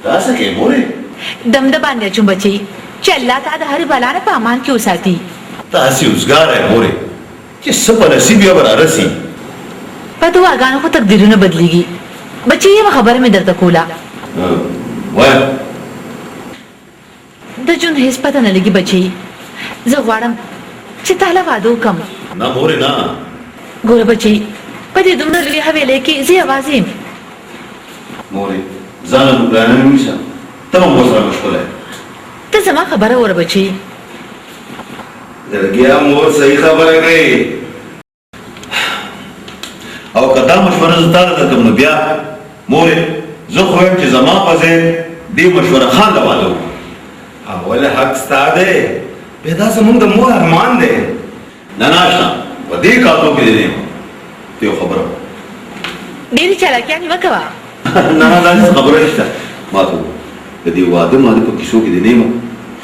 دا څه کې مورې؟ دم د باندې اچوم بچي چې الله تا د هر بلا نه په امان کې وساتي. ته هسې اوزګاره یې مورې چې څه په نصیب یې به رارسي. په دعاګانو خو تقدیرونه بدلیږي بچي. یوه خبره مې درته کوله. وایه. د ژوند هېڅ پته نه لګي بچي. زه غواړم چې تاله واده وکړم. نه مورې نه. ګوره بچي په دې دومره لوی حویلۍ کې زه یوازې یم. مورې ځان له ګرانه نه ونیسه. ته هم ورسره مشغوله یې. ته زما خبره وره بچي. لرګیا مور صحیح خبره کوي. او که دا مشوره زه تاله درکړم نو بیا مورې زه خو یم چې زما په ځای دې مشوره خان له واده وکړو. اول حق ستا دی بیا دا زمونږ د مور ارمان دی. نه ناشته په دې کاتو کې دې نه یم. ته یو خبره ډېرې چالاکیانې مه کوه. نه نه داسې خبره نشته. ما ته ووایه د دې واده ماده په کیسو کې دې نه یم.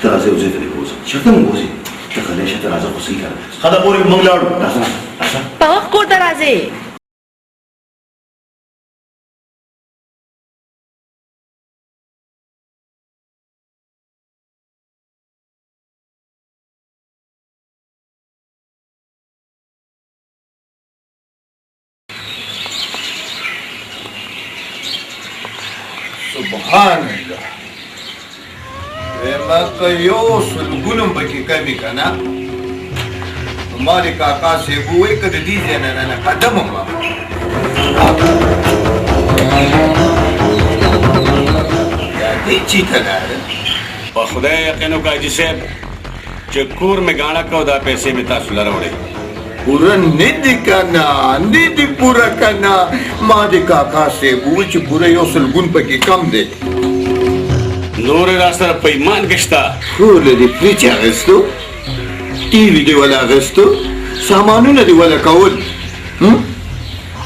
ته راځه یو ځای ته دې بوځه. چېرته مو بوځې؟ ته غلی شه ته راځه خو صحیح کړه. ښه ده مورې موږ لاړو. راځه راځه. په وخت کور ته راځې. سبحان الله. ما که یو سلګونم پکې کمی که نه ما د کاکا صاحب ووایي که د دې ځای نه نه قدم هم یا دې چېرته لاړه؟ په خدای یقین وکړه حاجي صاحب چې کور مې ګاڼه کو دا پیسې مې تاسو له راوړې. پوره نه دي که نه نه دي پوره که نه. ما د کاکا صاحب ووایي چې پوره یو سلګون پکې کم دی. نور را سره په ایمان کې شته. ټوله دې فریج اخیستو، ټي وي دې وله اخیستو، سامانونه دې وله کول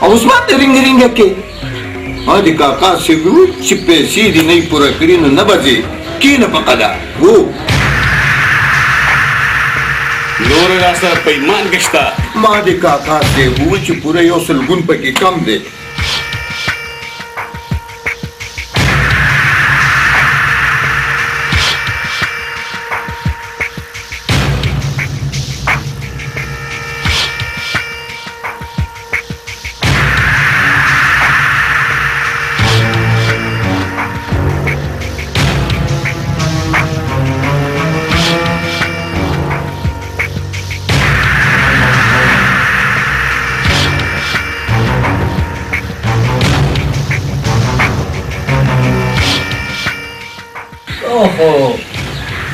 او اوس ماته رینګ رینګه کې. ما د کاکا صاحب وویل چې پیسې دې نه یې پوره کړي نو نه به ځې کښېنه په قدر. هو نور را سره په ایمان کې شته. ما د کاکا صاحب وویل چې پوره یو سلګون پکې کم دی.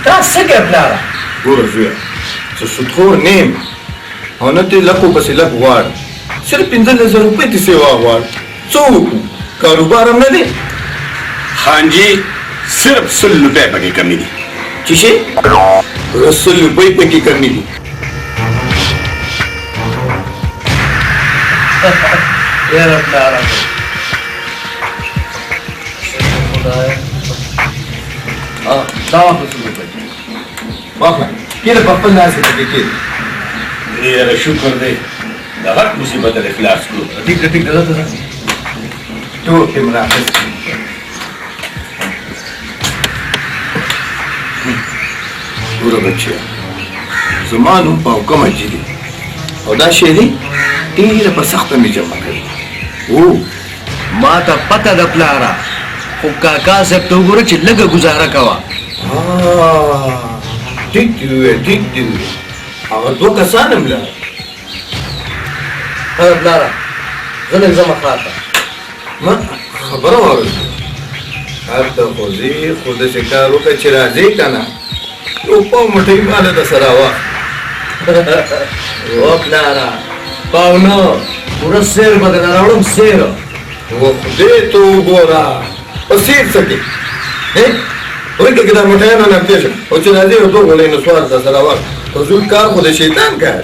دا څه کوې پلاره؟ ګوره زویه زه سودخور نه یم او نه ترې لږ ورپسې لږ غواړم. صرف 15,000 روپۍ دې سیوا غواړم. څه وکړو؟ کاروبار هم نه دی. خان جي صرف 100 روپۍ پکې کمی دي. چې شي 100 روپۍ پکې کمی دي. ډېره پلاره خدایه دا واخله 100 روپۍ واخله کېده په خپل لاس کې پکې کېده. یاره شکر دی د غټ مصیبت نه خلاص کړو. ټیک ده ټیک ده ځه ټوکې مې راخیستې. ګوره بچیه زما نوم په حکم حاجي دی او دا شی دی ډېره په سخته مې جمع کړي. او ما ته پته ده پلاره خو کاکا صاحب ته وګوره چې لږه ګزاره کوه. ټیک دې وویل ټیک دې وویل. هغه 2 کسان هم لاړل. پلاره زه لږ ځمه ښار ته. ما خبره واورېده. ښار ته خو ځې خو داسې کار وکړه چې راځې که نه یو پاو مټۍ ماله د سره واخله. او پلاره پاو نه پوره سیر به درنه راوړم سیر. و خدای ته وګوره په سیر څه کې ورکه کې دا مټیانه نږدې شه او چې راځې یو 2 غوړۍ نسوار د سره واخله. فضول کار خو د شیطان کار.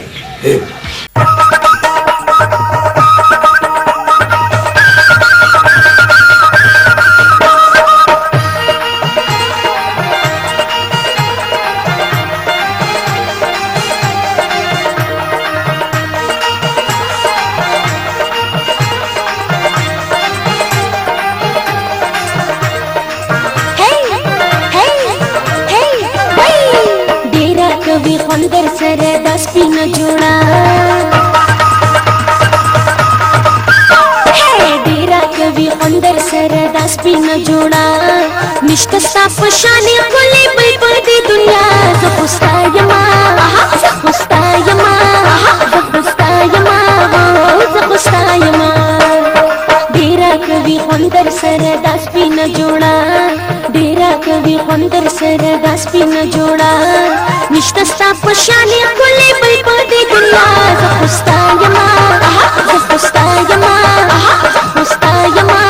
خوندر سره د سپین جوړه ډیره کوي خوندر سره د سپین جوړه نشته صاف شانې کولې بل په دې دنیا زه خوستا یما زه خوستا یما زه خوستا یما زه خوستا یما ډیره کوي خوندر سره د سپین جوړه ډیره کوي خوندر سره د سپین جوړه نشته صاف شانې کولې بل په دې دنیا زه خوستا یما زه خوستا یما زه خوستا یما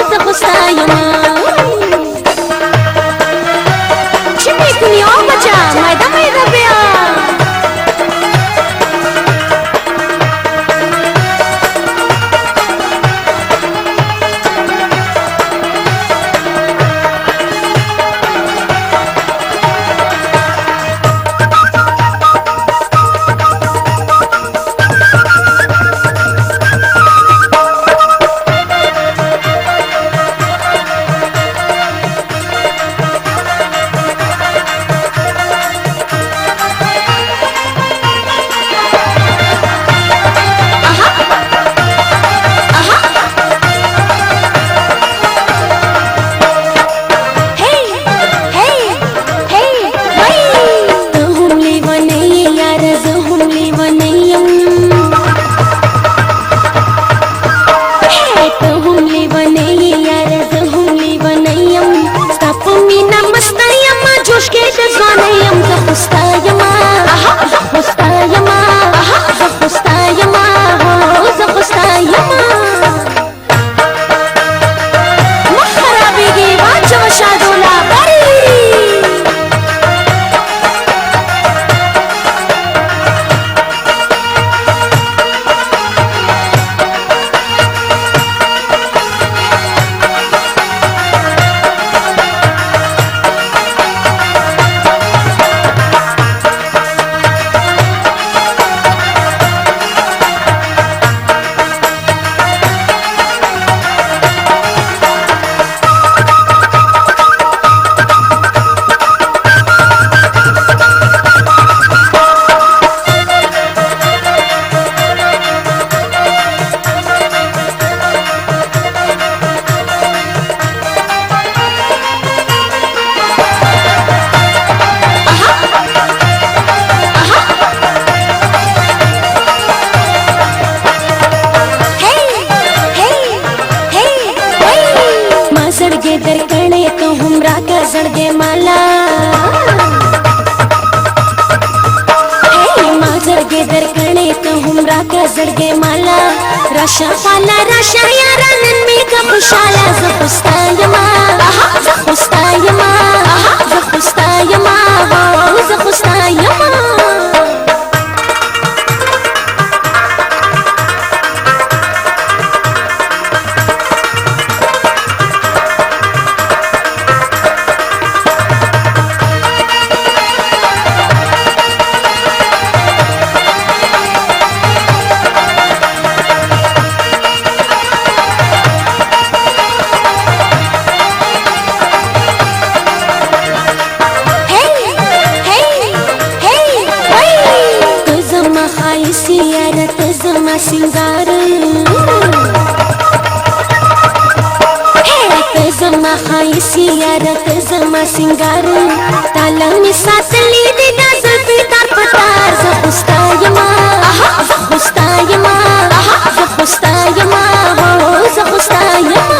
زه خوستا یما چی میکنی آقا بچه میده میده بیا Rasha fala rasha yara nan me ka khushala za khusta yama za khusta yama za khusta yama za khusta yama सिंगार तजमा खाइसी यार तजमा सिंगार ताला में साथ ली दे नजर पे तार पतार ज़खुस्ता यमा ज़खुस्ता यमा ज़खुस्ता यमा ज़खुस्ता यमा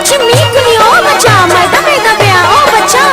चिमी कुनी ओ बच्चा मैदा मैदा बया ओ बच्चा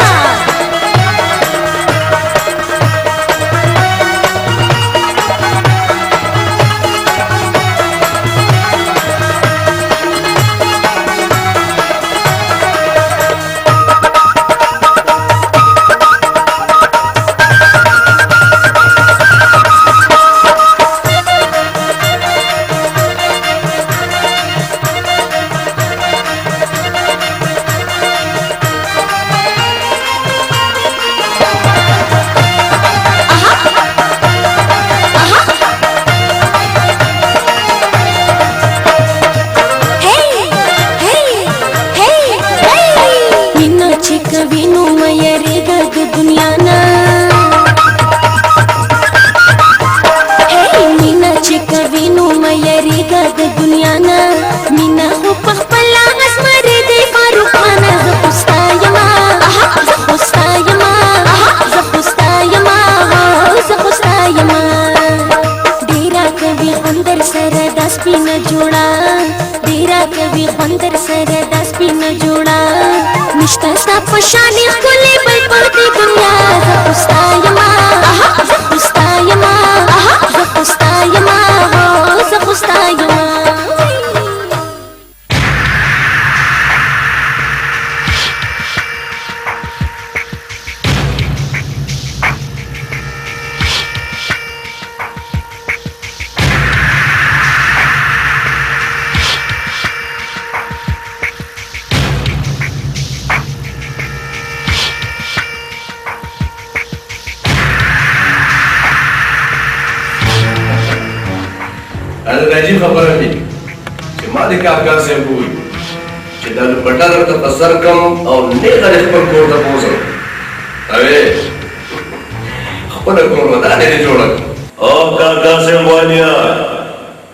अंदर सर दस भी न जोड़ा निष्ठा सा पशानी खुले बल पड़ती दुनिया ज़पुस्तायमा ज़पुस्तायमा ज़पुस्तायमा हो ज़पुस्तायमा أنا ناجي خبرني ما دي كاكا سيبوي كده البطل تفسركم أو نقدر نخبر كورة بوزر أبي خبركم وده أنا نجورك او کاکا سے موانیا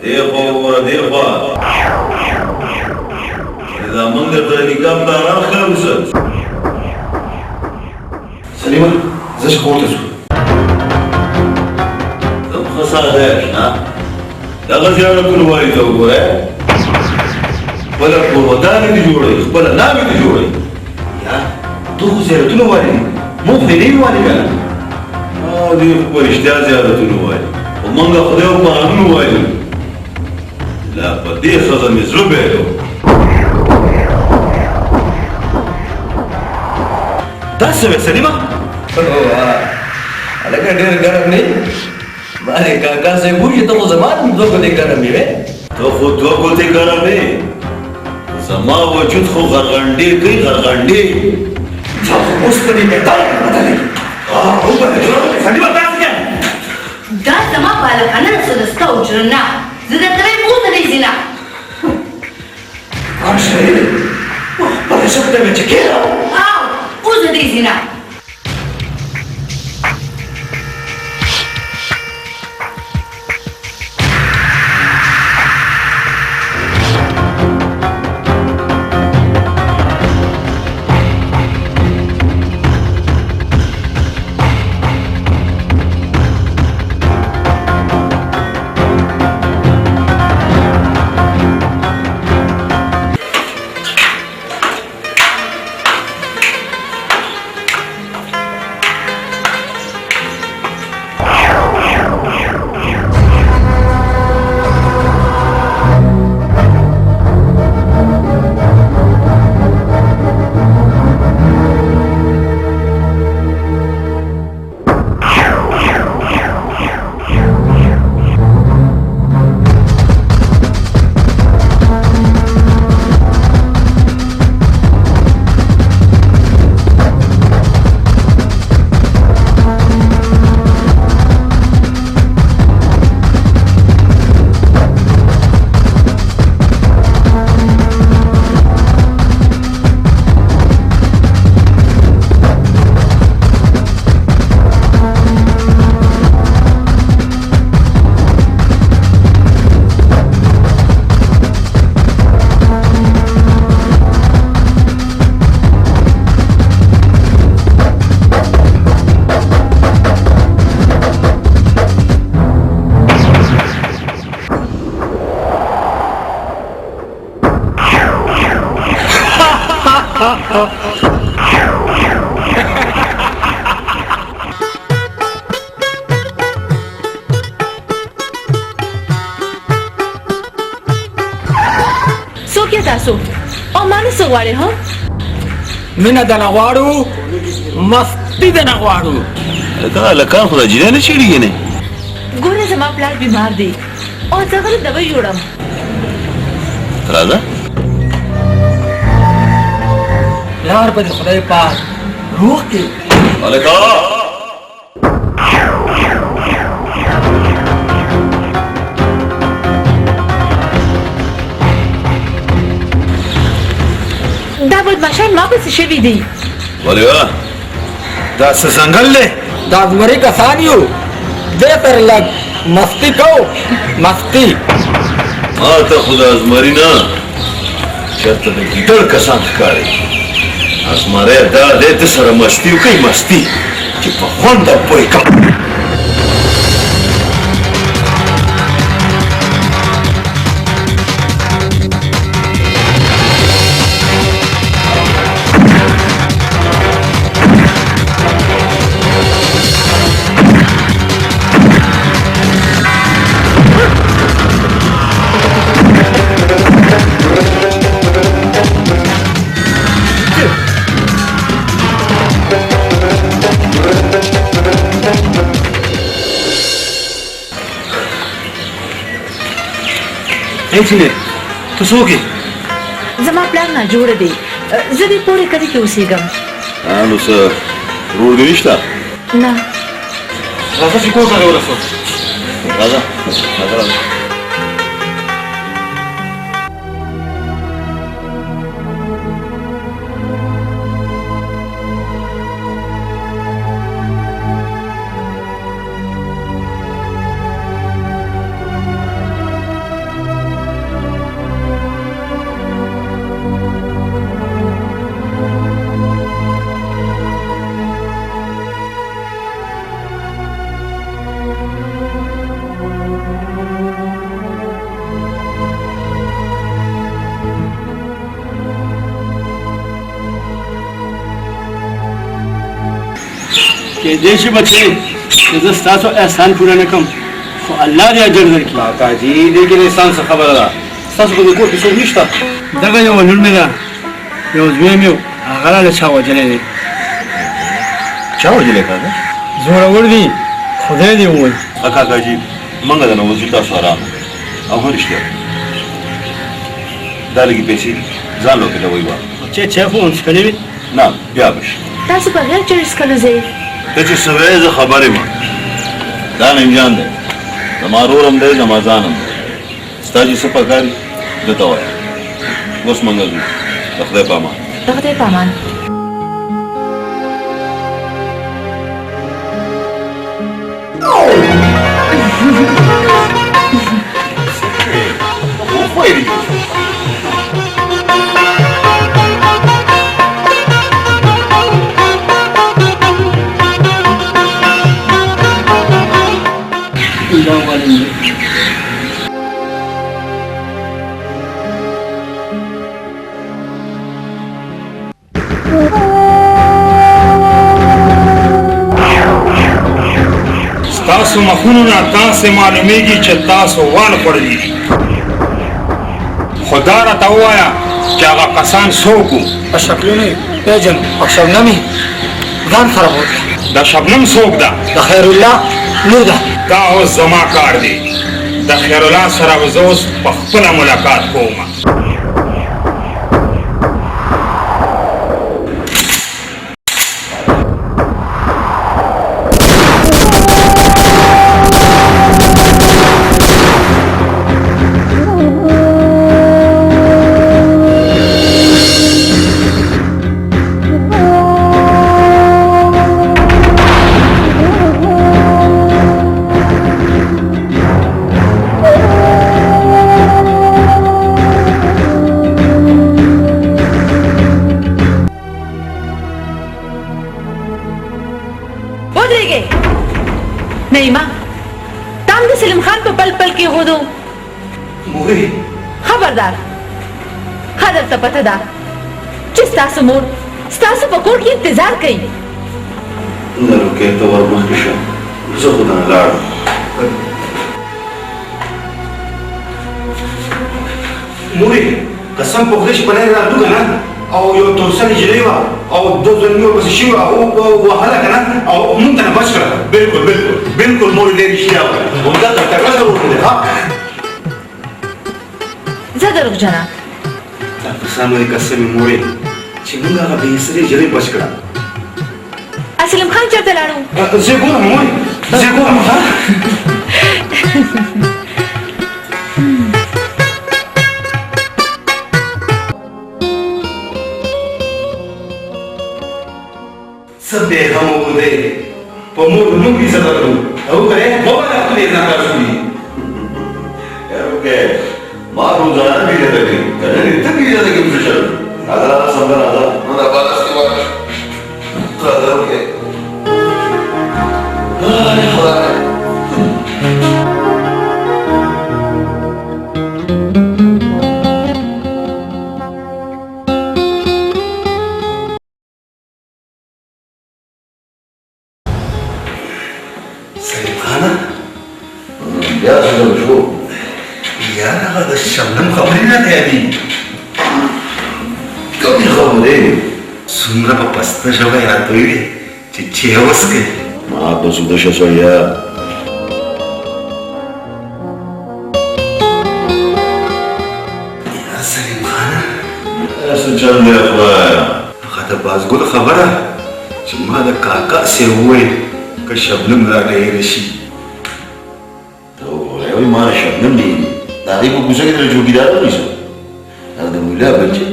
دیکھو ورا دیکھو اذا منظر ده نکام داران خمسة سليمة زيش قوتك تم خسارة ها دغه ځای ټول وایي ته وګوره بل په ودانې دي جوړې خپل نامې دي جوړې یا ته زیارتونه وایي مو په دې وایي کنه دې په رښتیا زیارتونه وایي او موږ خدای په قانون وایي لا په دې خزه مې زړه بهلو دا څه وې سلیمه أنا كده نقربني ما دي كاكا سيبوي تو زمان دوكو دي كرمي ته خو دوه ګوتې ګرمې زما وجود خو غرغنډې کوي غرغنډې اوس په دې میدان بدلې او په دې سليمة تاسو کې دا زما بالکانه رسول ستا اجرنا زه د ترې موته دی زینا راشه په دې څه ته چې کېره او اوزه دی زینا څوک یې تاسو او مانه څه غواړئ ها مینه د نه غواړو مستي د نه غواړو دا لکان خو د جنې نه چیړېږي نه ګوره زما پلار بیمار دی او زه غره دوا جوړم راځه پلار په دې خدای پاک روح کې الکا دا بدمعشان ما پسې شوي دي ولې وا دا څه ځنګل دی دا زمري کسان یو دې سره لږ مستی کوو مستی ما ته خو د ازمري نه چېرته د ګیدړ کسان ښکاري ازمری دا دی ده سره مستي وکړئ مستي چې په خوند او پوی کړم هیڅ نه ته څوک یې زما پلان نه جوړ دی زه دې پورې کدي کې اوسېږم نو څه ورور دې نشته نه راځه چې کور ته دې ورسو راځه راځه کې دې شي بچي چې زه ستاسو احسان پوره نه کوم خو الله دې اجر درکړي کاکاجي دې کې انسان څه خبره ده تاسو په دې کور کې څوک نشته دغه یو لور مې ده یو زوی مې و هغه راله چا وجلی دی چا وجلی کاکا زورور دي خدای دې ووایي کاکاجي منګه د نوځي تاسو آرام او هو رښتیا دا لګي پیسې ځان لوکې ته وایي چې خو هم څکلې وي نه بیا بش تاسو په غیر چرس کله ځئ ته چې سوې زه خبرې ما دا نیم جان دی زما رورم دی زما ځانم دی ستا چې څه پکاري ده ته وایه اوس منګه ځو د خدای په امان د خدای په امان تاسو مخونو نه تاسو معلومیږي چې تاسو وانه پړلي خدا را ته وایا چې هغه کسان څوک وو شکلونه پیژن او شبنمي ځان خراب وکړ د شبنم څوک ده د خیر الله نور ده دا اوس زما کار دی د خیر الله سره به زه اوس په خپله ملاقات کوم نعیمه تام د سلیم خان په پل پل کې غودو مورې خبردار خدر ته پته ده چې ستاسو مور ستاسو په کور کې انتظار کوي نه روکې ته ور مخکې شه زه خو نه لاړم مورې قسم په خدای چې په لاره راتلو که نه او یو تورسن نجلۍ وه او دو ځلمي ورپسې شوي وه وهله که نه او مونږ ته نه بچ کړه بلکل بلکل بلکل مورې ډېر رښتیا وکړه همدلته تکړه ضرور کړې ښه زه دروغجنه دا کسان وایي قسم یې مورې چې مونږ هغه بې سرې نجلۍ بچ کړه اسلم خان چېرته لاړو زه یې ګورم مورې زه یې ګورم ښه सब बेगमों को दे वो मुर्दों की सदा करूं वो करे वो वाला अपने इज़ादा सुनी यार ओके मार रोजाना भी जाता है कहीं इतना भी जाता है कि चल आधा समझा आधा ना बात की बात तो आधा ओके يا سلام شو يا هذا الشبنم خبرنا تاني كم خبرين سمرا بسطة شوية يا طويلة تشي وسكة ما عاد سودا شوية چل دی خدایا هغه د بازګل خبره چې ما د کاکا سې وویل که شبنم را ډېره شي ته وګوره وایي ما شبنم دی د هغې په کوڅه کې د چوکیدار ونیسو هغه د مولا بچې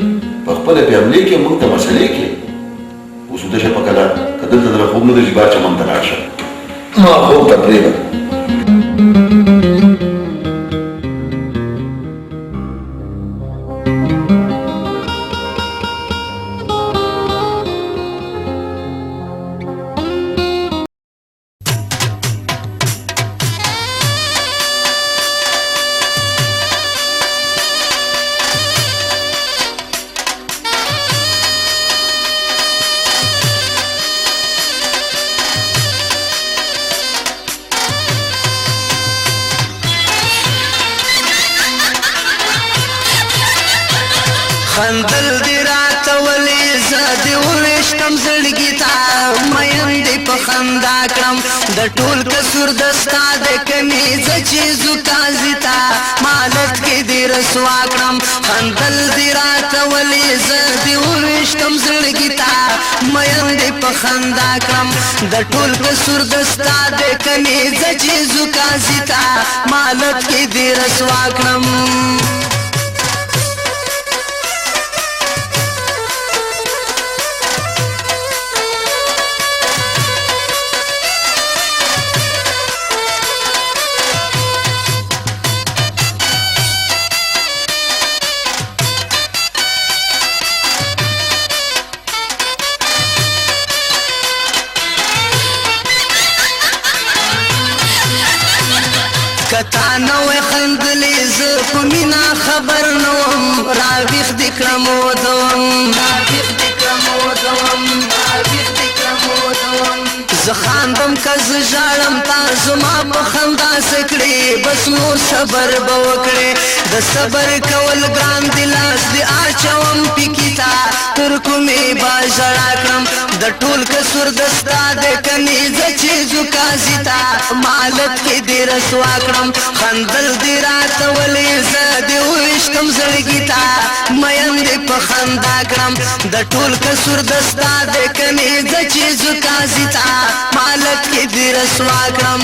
په خپله پې حملې کې موږ ته مسلې کې اوس وده شه په کلار که دلته دله خوب نه ده چې بار چمن ته لاړ شه ما خوب ته پرېږده خندل دی رات ولی زدی وشتم زړګی تا مین دی په خندا کړم د ټول کسور دستا د کمی زچیزو کازی تا مالت کې دی رسوا کړم خندل دی رات ولی زدی وشتم زړګی تا مین دی په خندا کړم د ټول کسور دستا د کمی زچیزو کازی تا مالت کې دی رسوا کړم کتا نوې خندلې زه په مینا خبر نوم راویښ دې کړم زه خاندم که زه ژاړم تا زما په خندا سکړې بس نور صبر به وکړې د صبر کول ګران دي لاس دې اچوم پکې تا تر کومې به ژړا کړم د ټول کسور دستا د کنیزه چیزو کازي تا مالت کې دې رسوا کړم خندل دې راته ولې زه دې وویشتم زړګي تا مین دې په خندا کړم د ټول کسور دستا د کنیزه چیزو کازي تا مالت کې دې رسوا کړم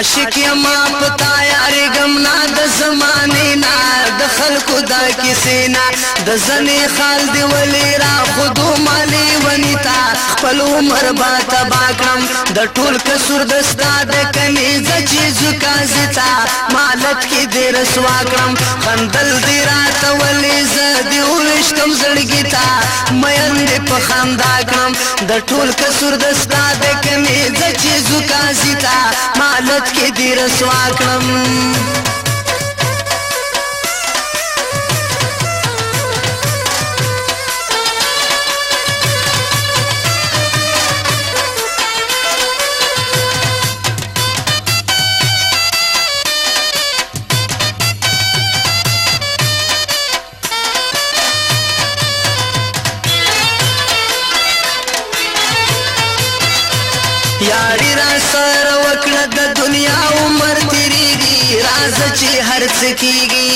عاشق یما پتا یاري غمنا د زمانه نا د خلکو دا کیسه نا د زنی خال دی ولی را خودو مالی ونیتا خپل عمر با تبا کړم د ټول کسور دستا د کنيزه چیزو کازتا مالت کې دې رسوا کړم خندل دې رات ولی ز دې ورشتم زړګی تا مېن دې په خندا کړم د ټول کسور دستا د کنيزه چیزو کازتا مالت کې دې رسوا کړم یاری را سر وکړه د دنیا عمر تیریږي راز چې هر څه کیږي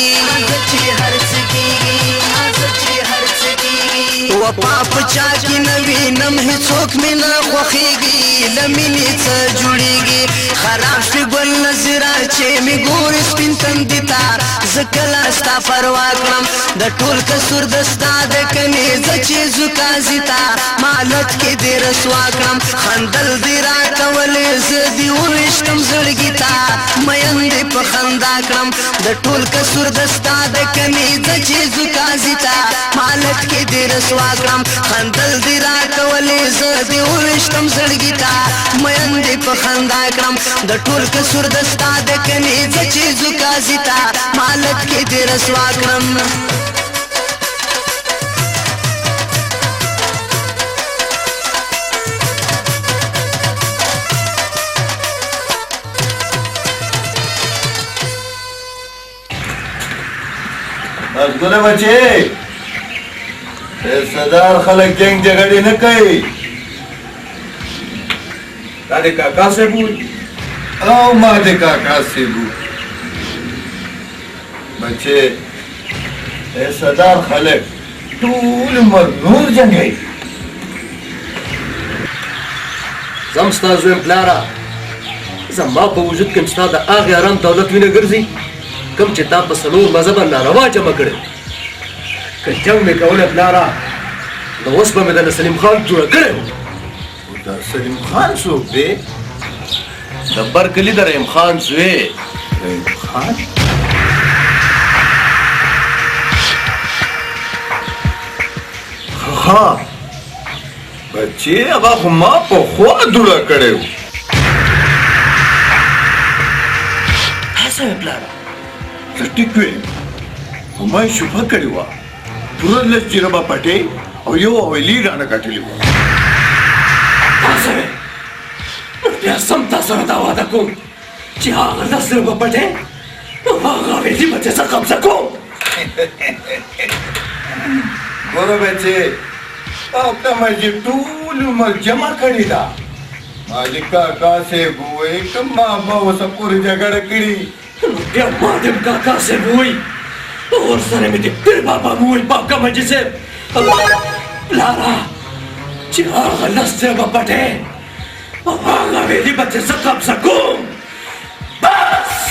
وفا په چا کې نه وینم هیڅوک مې نه خوښېږي له مینې څه جوړېږي خراب شوي ګل نظره چې مې ګورې سپین تندي ته زه کله ستا پروا کړم د ټول کسور د ستا د کنیزه چیزو کازي ته مالت کې دې رسوا کړم خندل دې راته ولې زه دې وویشتم زړګي ته مین دې په خندا کړم د ټول کسور د ستا د کنیزه چیزو کازي ته مالت کې دې رسوا کړم خندل دې راته ولې زه دې وویشتم زړګي ته مین دې په خندا کړم د ټول کسور د ستا د کنیزه چیزو کازي ته مالت کې دې رسوا کړم ګوره بچې حصدار خلک جنګ جګړې نه کوي دا د کاکا صاحب وي او ما د کاکا صاحب بچې حصدار خلک ټول عمر نور جنګوي زم ستا زویم پلاره زما په وجود کې ستا د هغې ارام دولت وینه ګرځي کوم چې تا په څلور مذهبه ناروا جمع کړی که جنګ مې کولی پلاره نو اوس به مې د سلیم خان جوړه کړی و دا سلیم خان څوک دی د بر کلي د رحیم خان زوی رحیم خان ها بچې هغه خو ما پخوا دوړه کړی و هڅه مې پلاره زه ټیک ویم خو ما یې شوبه کړې وه پوره لس جربه پټې او یو حویلي رانه ګټلې وه هڅه مې نو بیا سم تا سره دا واده کوم چې هغه لس جربه پټې نو هغه حویلي به زه قبضه کوم ګوره بچې او ته مې ټول عمر جمع کړې ده مالک کاکا صاحب ووایي که ما به اوسه پورې جګړه کړي نو بیا ما د کاکا صاحب ووایي ورسره مې د پیر بابا ووایي پاکه مجي صاحب پلاره چې هغه لس جربه پټې او هغه حویلي به زه قبضه کوم بس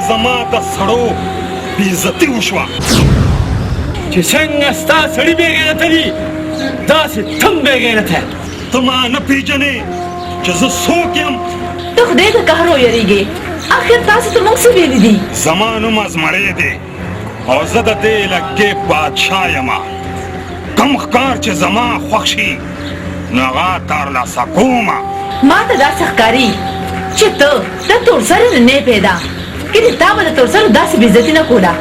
زما د سړو بېعزتي وشوه چې څنګه ستا سړي بېغیرته دي داسې تم بېغیرته ته ما نه پېژنې چې زه څوک یم ته خدای د قهر ویریږې آخر تاسو ته موږ څه ویلي دي زما نوم ازمړی دی او زه د دې علاقې بادشاه یم کوم ښکار چې زما خوښ شي نو هغه ترلاسه کومه ما ته داسې ښکاري چې ته د تورسرې نه نه پیدا کله تا به د تورسرو داسې بېعزتي نه کوله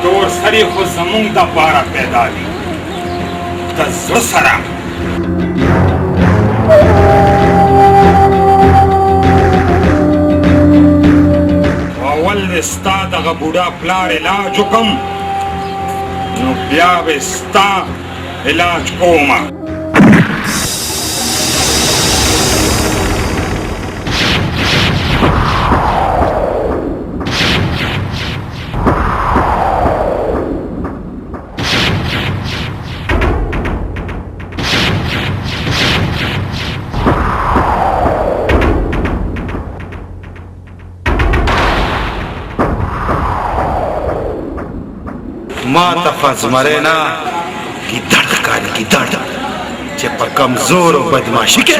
تورسرې خو زموږ دپاره پیدا دي د زړه سره اول دې ستا دغه بوډا پلار علاج وکړم نو بیا به ستا علاج کومه ما ته فزمره نه ګیدړ ښکاري ګیدړ چې په کمزور او بدماشي کې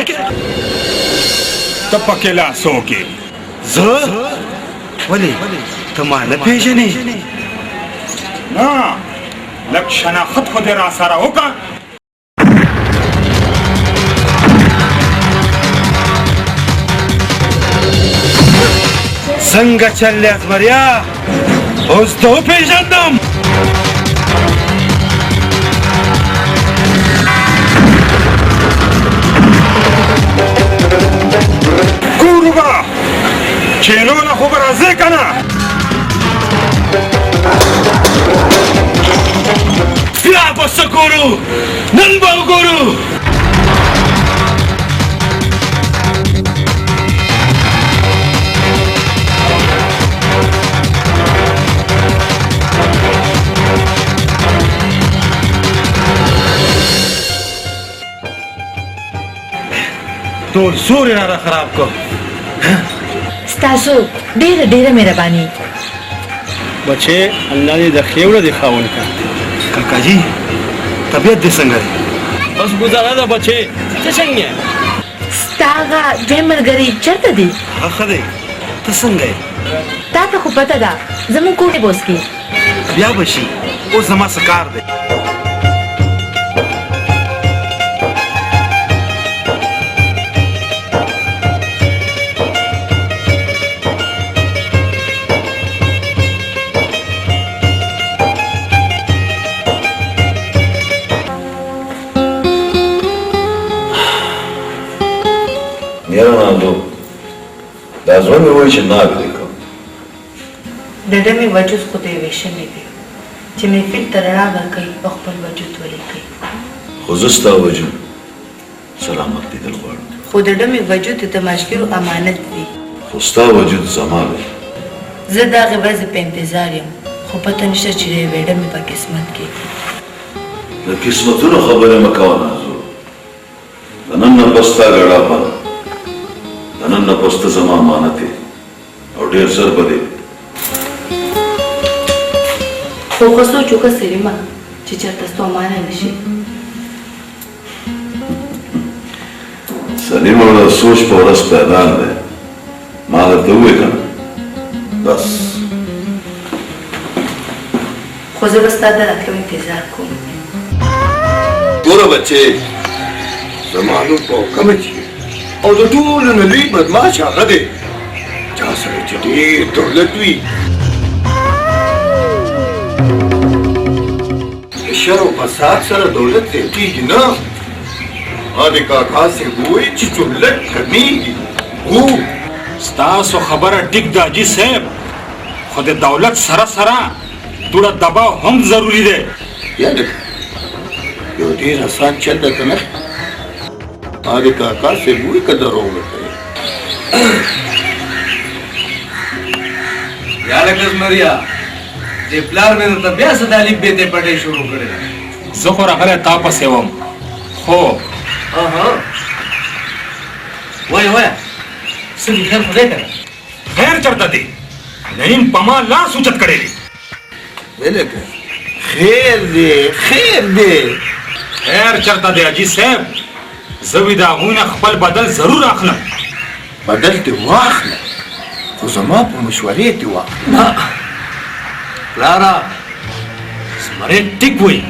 ته پکې لاس وکړې زه ولې ته ما نه پېژنې نه لږ شناخت خو دې را سره وکړه څنګه چل دی ازمریا اوس ته وپېژندم ګورو به چې نو نه خو به راځې که نه بس ګورو نن به وګورو ټول سور یې را خراب کو ستاسو ډیره ډیره مهرباني بچے اللہ نے دخیوڑا دکھاون کا کاکا جی طبیعت دې څنګه ده بس گزارا دا بچے څه څنګه ستاغه دوی ملګري چرته دي ښه دی ته څنګه یې تا ته خو پته ده زموږ کور بوس کې بیا به شي اوس زما څه کار دی یاره ناندو دا زړه مې وایي چې ناک دی کوم ډډه مې وجود خو دې ویشلې دی چې مې فیل ته رڼا ورکوي او خپل وجود ولیکي خو زه ستا وجود سلامت لیدل غواړم خو ډډه مې وجود د مشکلو امانت دی خو ستا وجود زما دی زه د هغې ورځې په انتظار یم خو پته نشته چې د یوې ډمې په قسمت کې د قسمتونو خبرې مه کوه نازو د نن نه پس ستا ګړاپه د نن نه پس ته زما امانت یې او ډېر ژر به دی خو ښه سوچ وکړه سلیمه چې چېرته ستومانه نه شي سلیمه د سوچ په ورځ پیدا نه دی ما درته ووایې که نه بس خو زه به ستا د راتلو انتظار کوم ګوره بچې زما نوم پوکمه چې او د ټولو نه لوی بدماش هغه دی چا سره چې ډېر دولت وي د شر او فساد سره دولت زیاتېږي نه ما د کاکا صاحب ووایي چې دولت کمیږي هو ستاسو خبره ټیک ده حاجي صاحب خو د دولت سره سره دوړه دباو هم ضروری دی یاد یو ډېر آسان چل ده که نه ما د کاکا صاحب ووایي که دروغ نه کوي یا لکه زمریا دې پلار مې درته بیا څه د الف ب ته پټۍ شروع کړې ده زه خو راغلی تا پسې وم خو وایه څه دي خیر خدای ته خیر چرته دی نعیم په ما لاس اوچت کړی دی ولکه خیر دی خیر دی خیر چرته دی حاجي صاحب زه وي د هغوی نه خپل بدل ضرور اخلم بدل دې واخله خو زما په مشورې دې واخله نه پلاره زمرې ټیک وایي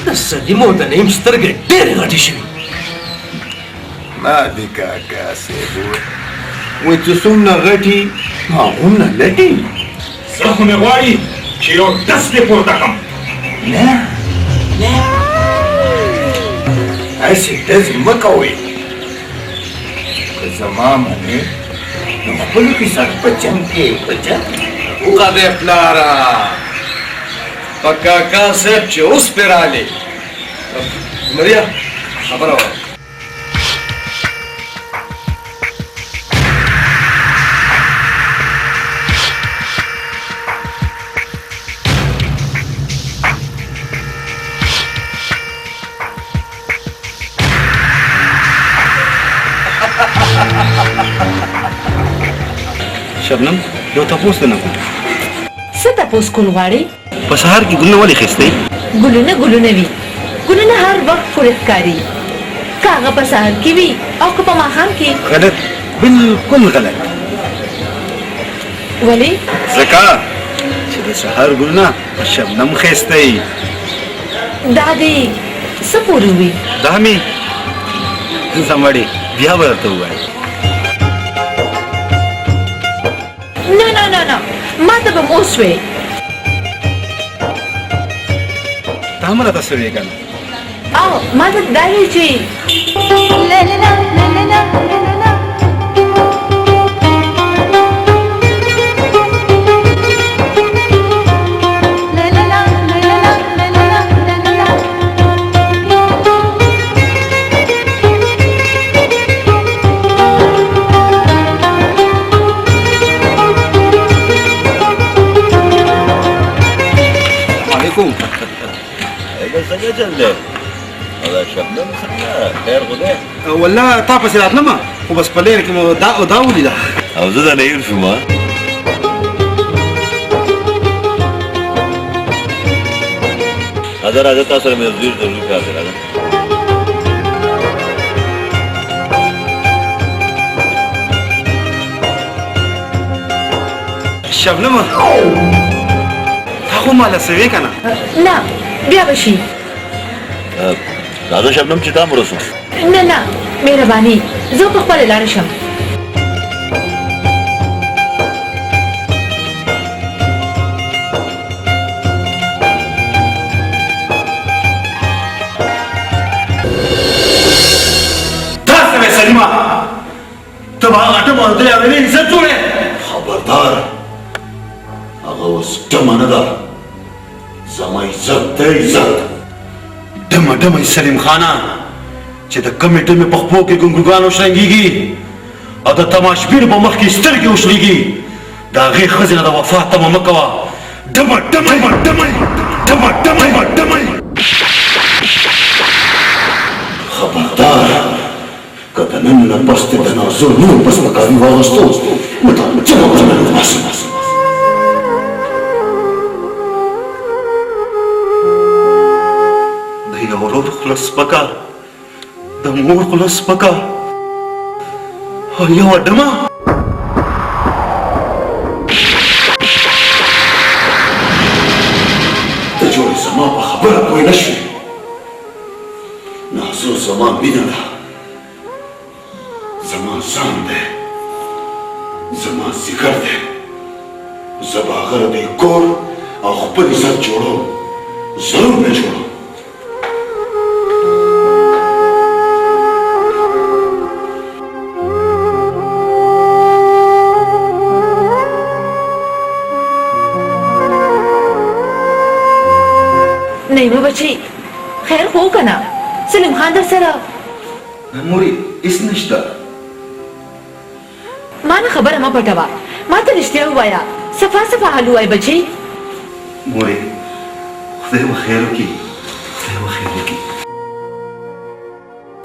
د سلیم او د نعیم سترګې ډېرې غټې شوي ما د کاکا صاحب وایي چې څومره غټي هغومره لټي زه خو مې غواړي چې یو ډس دې پورته کړم نه هسې ډز مه کوئ که زما منې نو خپلو کې سر په جنګ کې په جنګ وکړه دې پلاره په کاکا صاحب چې اوس پې رالې زمریا خبره وه شبنم یو تپوس نه کوم څه تپوس کول غواړې په سهار کې ګلونه ولې خېستئ ګلونه وي ګلونه هر وخت پورې ښکاري که هغه په سهار کې وي او که په ماښام کې غلط بالکل غلط ولې ځکه چې د سهار ګلونه په شبنم خېستئ دا دې څه پورې وي دا مې زمړې بیا به درته ووایم نه ما ته به م اوس وې ته هم راته څه وې که نه او ما ته دا وې چې کوم دا څنګه چل دی او دا شبنم څنګه خیر خو دی والله تا پسې راتلم خو بس په لیر کې مو دا ولیده او زه درنه هېر شوم راځه تا سره مې ډېر ضروري کار دی راځه شبنم تا خو ماله سوې که نه نه بیا به شي راځه شبنم چې تا م ورسو نه نه مهرباني زه په خپله لاړه شم سلیمه ته به هغه ټمه د اورېدې عزت جوړې خبردار هغه اوس ډمه نه ده زما عزت دی عزت ډمه سلیم خانه چې د کمې ډمې په خپو کې ګونګروګان وشرنګېږي او د تماشبین په مخ کې سترګې وشلېږي د هغې ښځې نه د وفا تمه مه کوه ډمه خبردار که د نن نه پس دې د نازو نور پس مکاري واغوستو نو تا څه وکړه بس د یو ورور خوله سپکه د مور خوله سپکه او یوه ډمه ته جوړې زما په خبره پوه نه شوې نازو زما مینه ده زما ځان دی زما ذکر دی زه به هغه د کور او خپل عزت جوړوم ضرور نه جوړوم نیمه بچی خیر خو که نه سلیم خان در سره مورې هېڅ نشته ما نه خبره مه پټوه ما ته رښتیا ووایه صفا حال ووایه بچی مورې خدای به خیر وکړي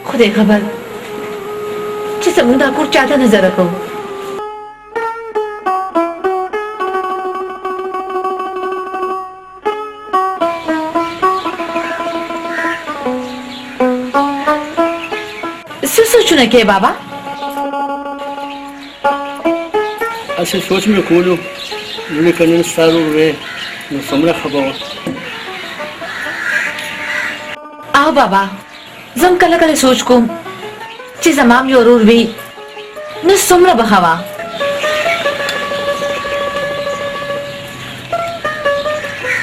خدای خبر چې زموږ دا کور چاته نظر کوو څه سوچونه کوې بابا اسې سوچ مې کولو لکه نن ستا ورور وې نو څومره ښه به وه او بابا زم کله کله سوچ کوم چې زما م یو ورور وي نو څومره به ښه وه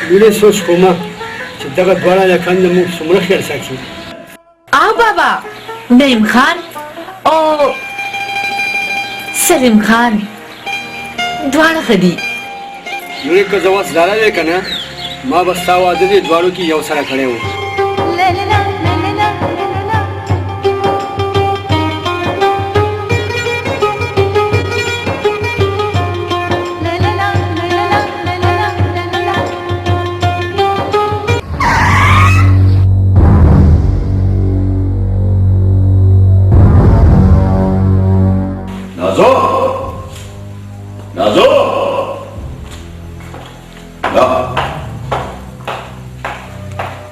ډېرې سوچ کومه چې دغه دواړه هلکان زموږ څومره خیال ساتي او بابا نعیم خان او سلیم خان دواړه ښه دي نورې که زه اوس ډاله دی که نه ما به ستا واده دې دواړو کې یو سره کړی و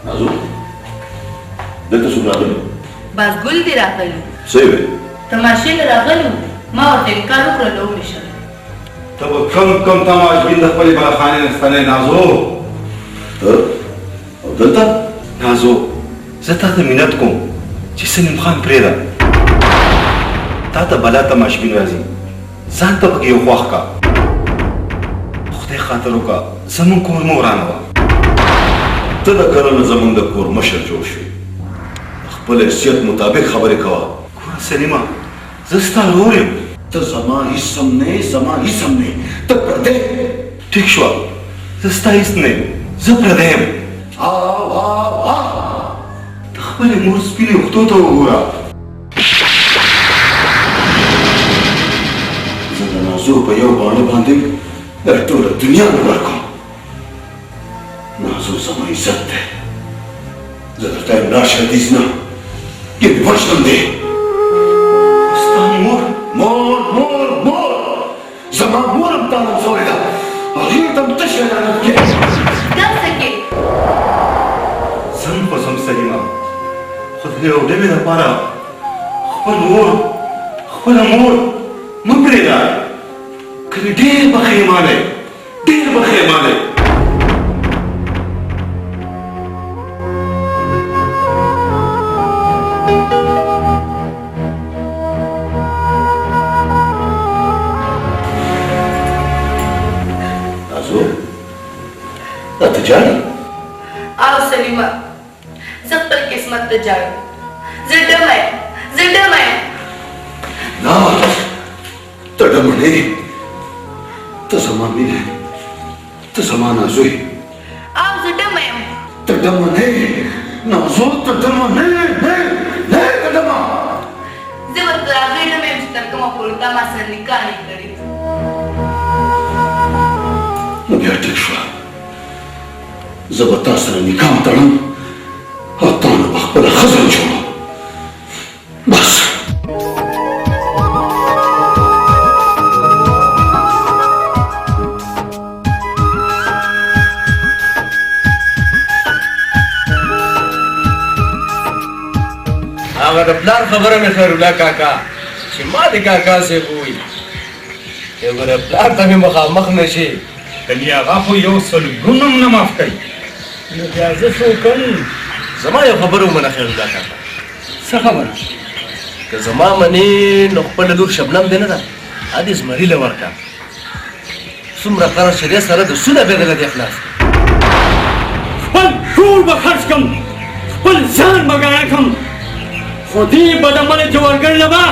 نازو دلته څوک راغلی بس ګل دې راغلي څه یې ویل تماشې له راغلو ما ورته انکار وکړه لوړې شم ته به کم تماشبین د خپلې بلاخانې نه ستنې نازو ته او دلته نازو زه تا ته منت کوم چې سلیم خان پرېږده تا ته بلا تماشبین راځي ځان ته پکې یو خوښ کا خدای خاطر وکړه زموږ کور مه ورانوه ته د کله نه زموږ د کور مشر جوړ شوې خپل حیثیت مطابق خبرې کوه ګوره سلیمه زه ستا ورور یم ته زما هېڅ هم نه یې زما هېڅ هم نه یې ته پردی ټیک شوه زه ستا هېڅ نه یم زه پردی یم د خپلې مور سپینې اوښتو ته وګوره زه د نازو په یو باڼه باندې د ټوله دنیا نه ورکوم نازو زما عزت دی زه درته یم راشه حدیث نه یعنې وژنم دی ستا مور زما مور هم تا نومځولې ده هغې ته هم تشه لعنت کې داسې کې سم په سم سلیمه خو د یو ډلې لپاره خپله مور مه پرېږده کله ډېر بخیمانه نازو دا ته جاړې او سلیمه زه خپل قسمت ته جاړم زه ډمه یم نه ته ډمه نه یې ته زما مینه ته زما نازو یې او زه ډمه یم ته ډمه نه یې نازو ته ډمه نه یې نه ته ډمه زه ورته هغې ډمه یم چې تر کومه پورې تا ما سره نکاح نه کړې نو بیا ټیک شوه زه به تا سره نکاح تړم او تا نه به خپله ښځه جوړم بس هغه د پلار خبره مې خیرالله کاکا چې ما د کاکا صاحب وویل یو ګوره پلار ته مې مخامخ نه شي کني هغه خو یو سلګونه هم نه معاف کوي نو بیا زه څه وکړم زما یو خبره ومنه خیرالله کاکا څه خبره که زما منې نو خپله لور شبنم دی نه ده ادې زمري له ورکړه څومره قرض چې دی سره د سونه بې دله دی خلاص خپل ټول به خرڅ کړم خپل ځان به ګاڼه کړم خو دې بدعمله جوارګر نه به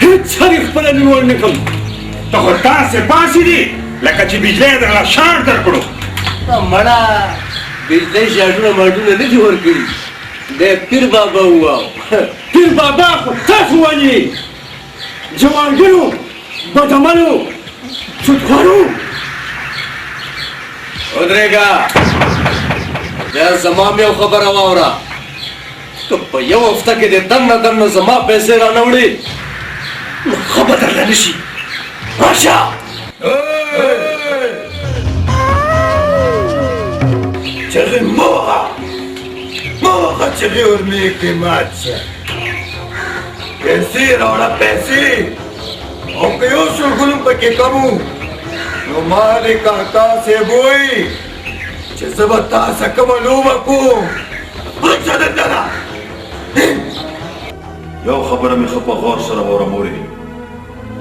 هېڅ سړي خپله نیول نه کړم ته خو داسې پاسې دي لکه چې بجلی درله شاړ در کړو مړه بجلی شاټونه ماټونه نه دي ورکړي د پیر بابا وواو پیر بابا خو تاسو وایي جوارګرو بدعملو سودخوارو ودرېږه بیا زما مې یو خبره واوره که په یو هفته کې د دننه زما پیسې رانه وړې نو ښه به درله نه شي راشه چغې مه وهه چغې ورنږدې مات شه پیسې راوړه پیسې او که یو شلګون پکې کم وو نو ما د کاکا صاحب وایي چې زه به تا سره کومه لوبه کوم ورشه دلته نه یو خبره مې ښه په غور سره واوره مورې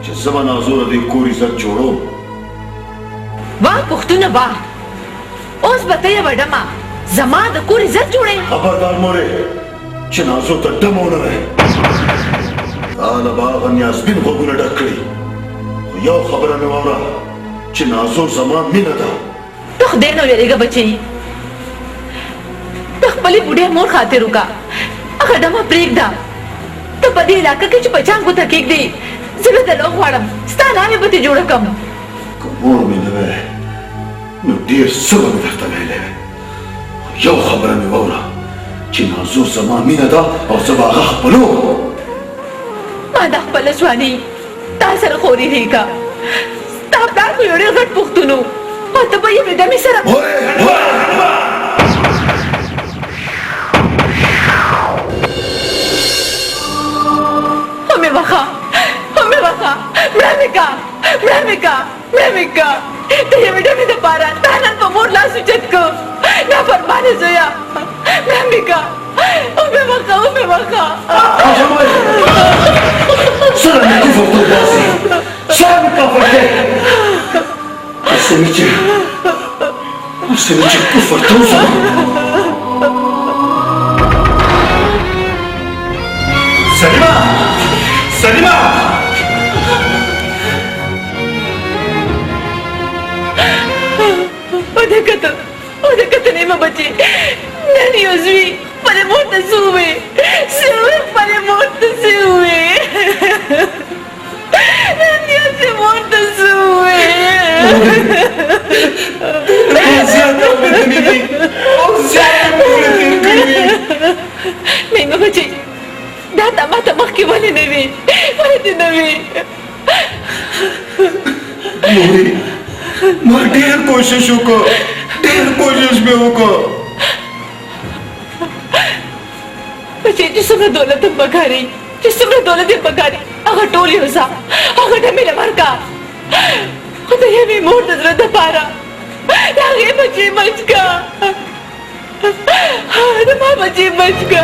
چې زه به نازوره دې کور عزت جوړوم واه پښتونه واه اوس به ته یوه ډمه زما د کور عزت جوړې خبردار مورې چې نازو ته ډمه ونه وی تا له به هغه نیازبین غوږونه ډک کړي خو یو خبره مې واوره چې نازو زما مینه ده ته خدای نه ویرېږه بچی د خپلې بوډۍ مور خاطر وکړه هغه ډمه پرېږده ته په دې علاقه کې چې په چا ګوته کېږدې زه به دلو غواړم ستا نامې به ترې جوړه کړم که مور مې نه وی نو ډېر څه به مې درته ویلی وی خو یو خبره مې واوره چې نازو زما مینه ده او زه به هغه خپلوم ما دا خپله ځواني تا سره خورې هېږه ستا پلار خو یو ډېر غټ پښتون و او ته به یوې ډمې سره مې وخه مړه مې کا ته یوې ډمې دپاره تا نن په مور لاس اوچت کړ نافرمانې زویه مړه مې کا ومې وخه سره مې کفر ته وباسي سره مې کفر دی هسې مې چې کفر ته وځم سلیمه ودکته نیمه بچې نن یو زوی خپلې مور ته څه ووې خپلې مور ته څه ووې نن یې مور ته څه ووې زیاته مې دي او नवी मोरी मां ढेर कोशिश को ढेर कोशिश में को जिसमें दौलत बखारी जिसमें दौलत बखारी अगर टोली होसा अगर नमीला मारका खुदा ये भी मोड़ नजर दपारा लागे बच्चे बचका हाँ बच्चे बचका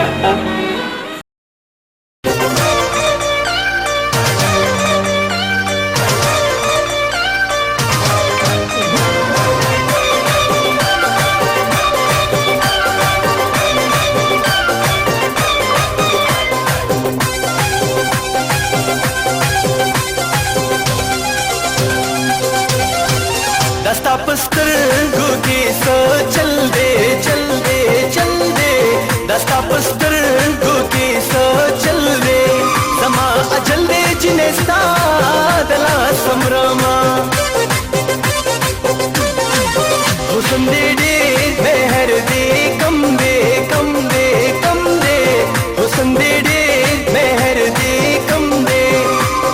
दस्तापस्तर गुके सो चल दे दस्तापस्तर गुके सो चल दे समा अचल दे जिनेस्ता दला समरमा हुसन दे दे बहर दे कम दे कम दे कम दे हुसन दे दे बहर दे कम दे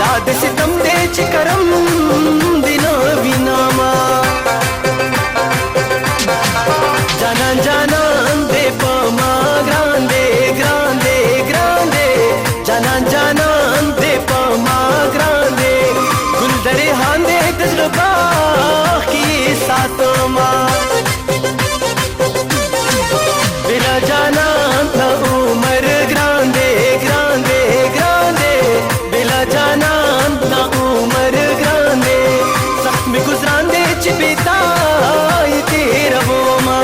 दाद से तम दे चिकरम दिना विनामा जाना दे पमा ग्रांडे ग्रांडे ग्रांडे जाना दे पमा ग्रांडे गुलदरे हांदे तजुर्बा की सातमा बिना जाना ना उमर ग्रांडे ग्रांडे ग्रांडे बिना जाना ना उमर ग्रांडे सख्त में गुजरांदे चिपिता तेरा वो माँ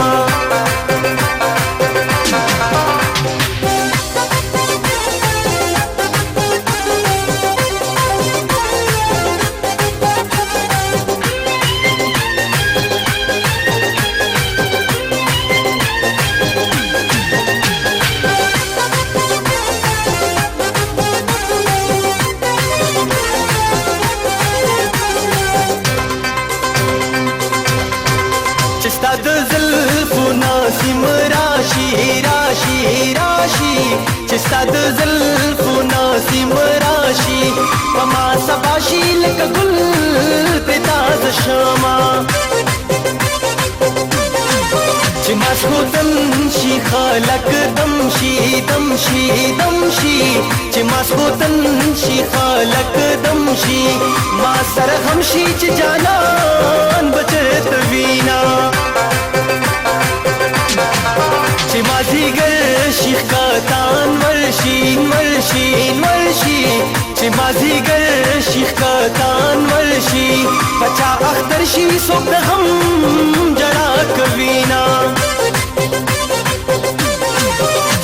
चिस्ताद ज़ल्फ़ु नासिम राशि पमा सबाशी लक गुल पेताज शमा चिमास खुतन शी खालक दमशी दमशी दमशी चिमास खुतन शी खालक दमशी मा सर हमशी च जानान बचत वीना चिमाज़ीगर शीख का तान मर्शीन मर्शीन मर्शी चिमाज़ीगर शीख का तान मर्शी बचा अख्तर शी सोब हम जड़ा कवीना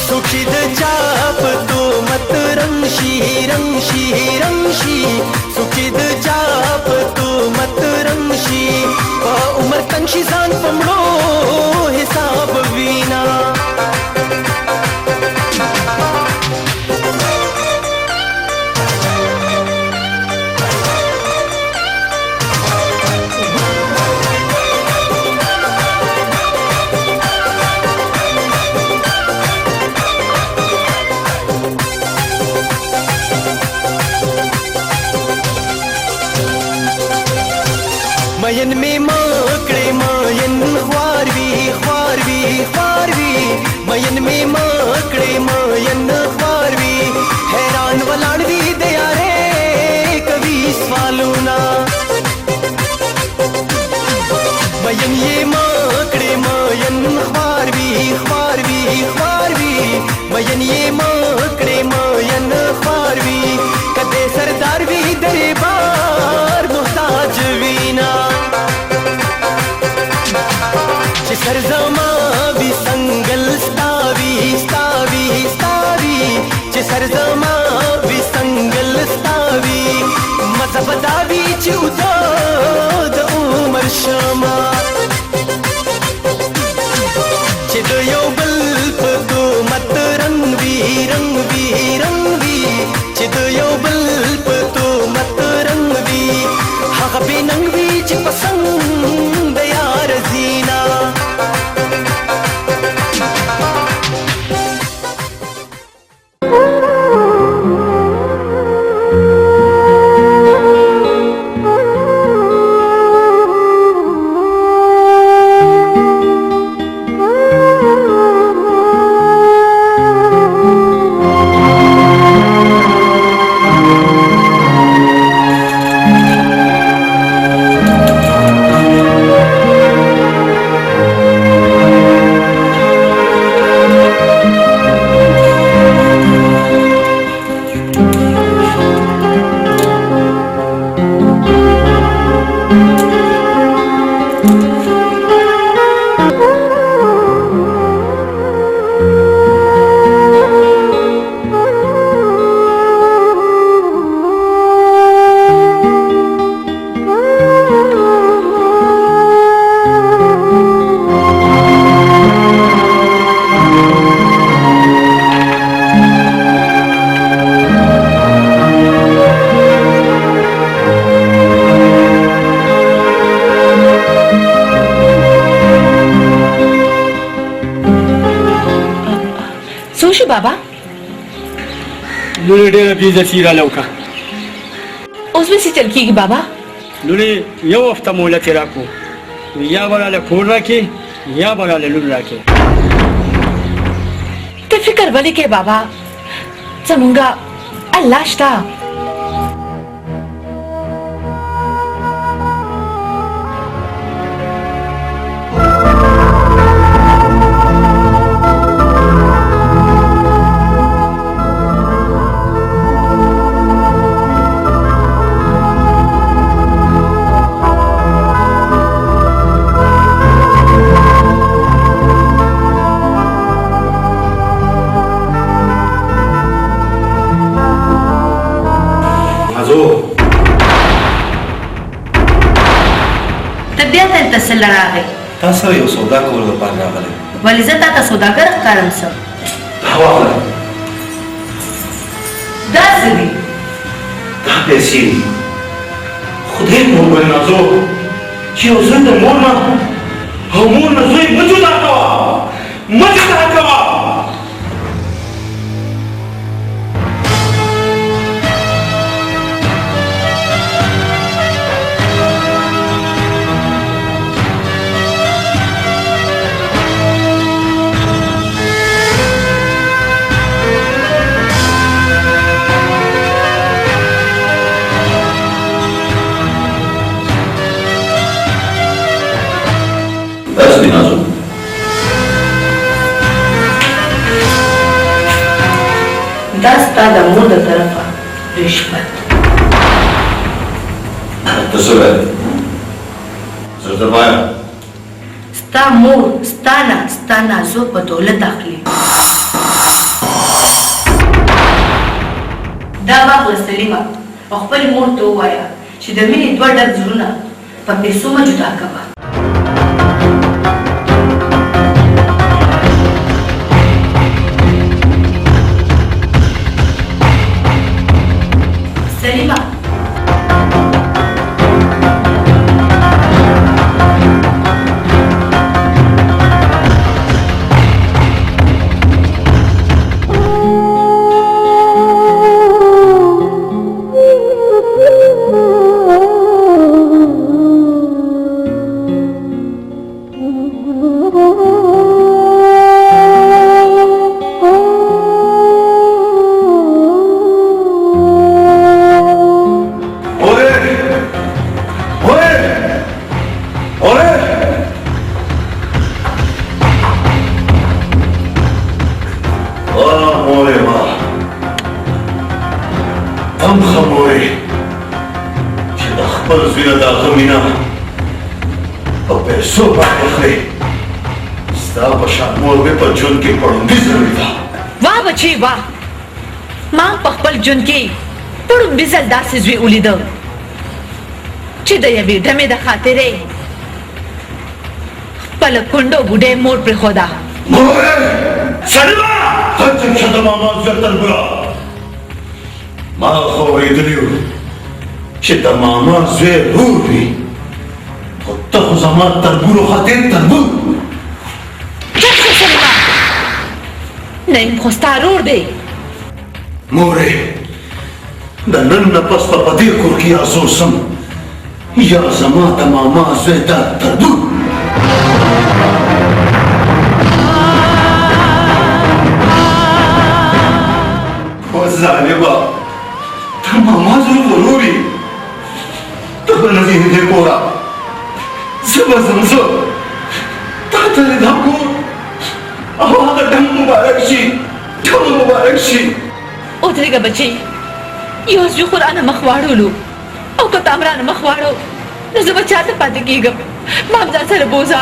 सुखिद चाप तो मत रंगशी रंगशी रंगशी सुखिद चाप तो मत रंगशी उमर तंगशी सान पमड़ो हिसाब वीना मयन में माकड़े मायन ख्वारवी ख्वारवी ख्वारवी मयन में माकड़े मायन ख्वारवी हैरान वलाड़वी दया रे कभी स्वालूना मयन ये माकड़े मायन ख्वारवी ख्वारवी ख्वारवी मयन ये माकड़े मायन ख्वारवी कदे सरदार भी दरबार मुहताज वीना सरजमा भी संगल स्तावी स्तावी स्तावी सरजमा भी संगल स्तावी मजहब दावी चुदाद उमर शमा चिदयो बल्प दो मत रंगवी रंगवी रंगवी चिदयो سوشي بابا لونی ډېره بېعزتي یې راله وکړه. اوس به څه چل کېږي بابا؟ لونی یو هفته مهلت یې راکړو، یا به راله کور راکړې یا به راله لون راکړې. ته فکر ولې کوې بابا؟ زمونږه الله شته. تسل راغی تاسو یو سودا کول لپاره راغلی ولې زه تا ته سوداګر ښکارم څه دا واخله دا څه دي دا پیسې دي خدای مو وویل نازو چې یو زوی د مور نه او مور نه زوی مه جدا کوه مه جدا کوه دا ستا د مور د طرفه رشوت ته څه وایې؟ زه ورته وایم ستا مور ستا نه ستا نازو په دولت اخلي دا واخله سلیمه او خپلې مور ته ووایه چې د مینې دوه ډک زړونه په پیسو مه جدا کوه سلیمه جون کې پړم بيزل داسې زوی ولیدو چې د یوې ډمې د خاطرې خپل کونډو بوډۍ مور پرې خوده مور سلیمه څنګه چې د ماما زوی تربوره ما خو اورېدلي وو چې د ماما زوی رور وي خو ته خو زما تربورو خاطر تربور سلیمه نعیم خو ستا رور دی مورې د نن نه پس په دې کور کې یا زه سم یا زما د ماما زوی دا تربور او ظالمه ته ماما زوی ورور یې ته به نه ځې دې کوره زه به ځم زه تا ته دا کور او هغه ډم مبارک شي ټول مبارک شي ودرېږه بچی یو زوی خو رانه مخ واړولو او که ته هم رانه مخ واړو نو زه به چاته پاتې کېږم ما هم ځان سره بوځه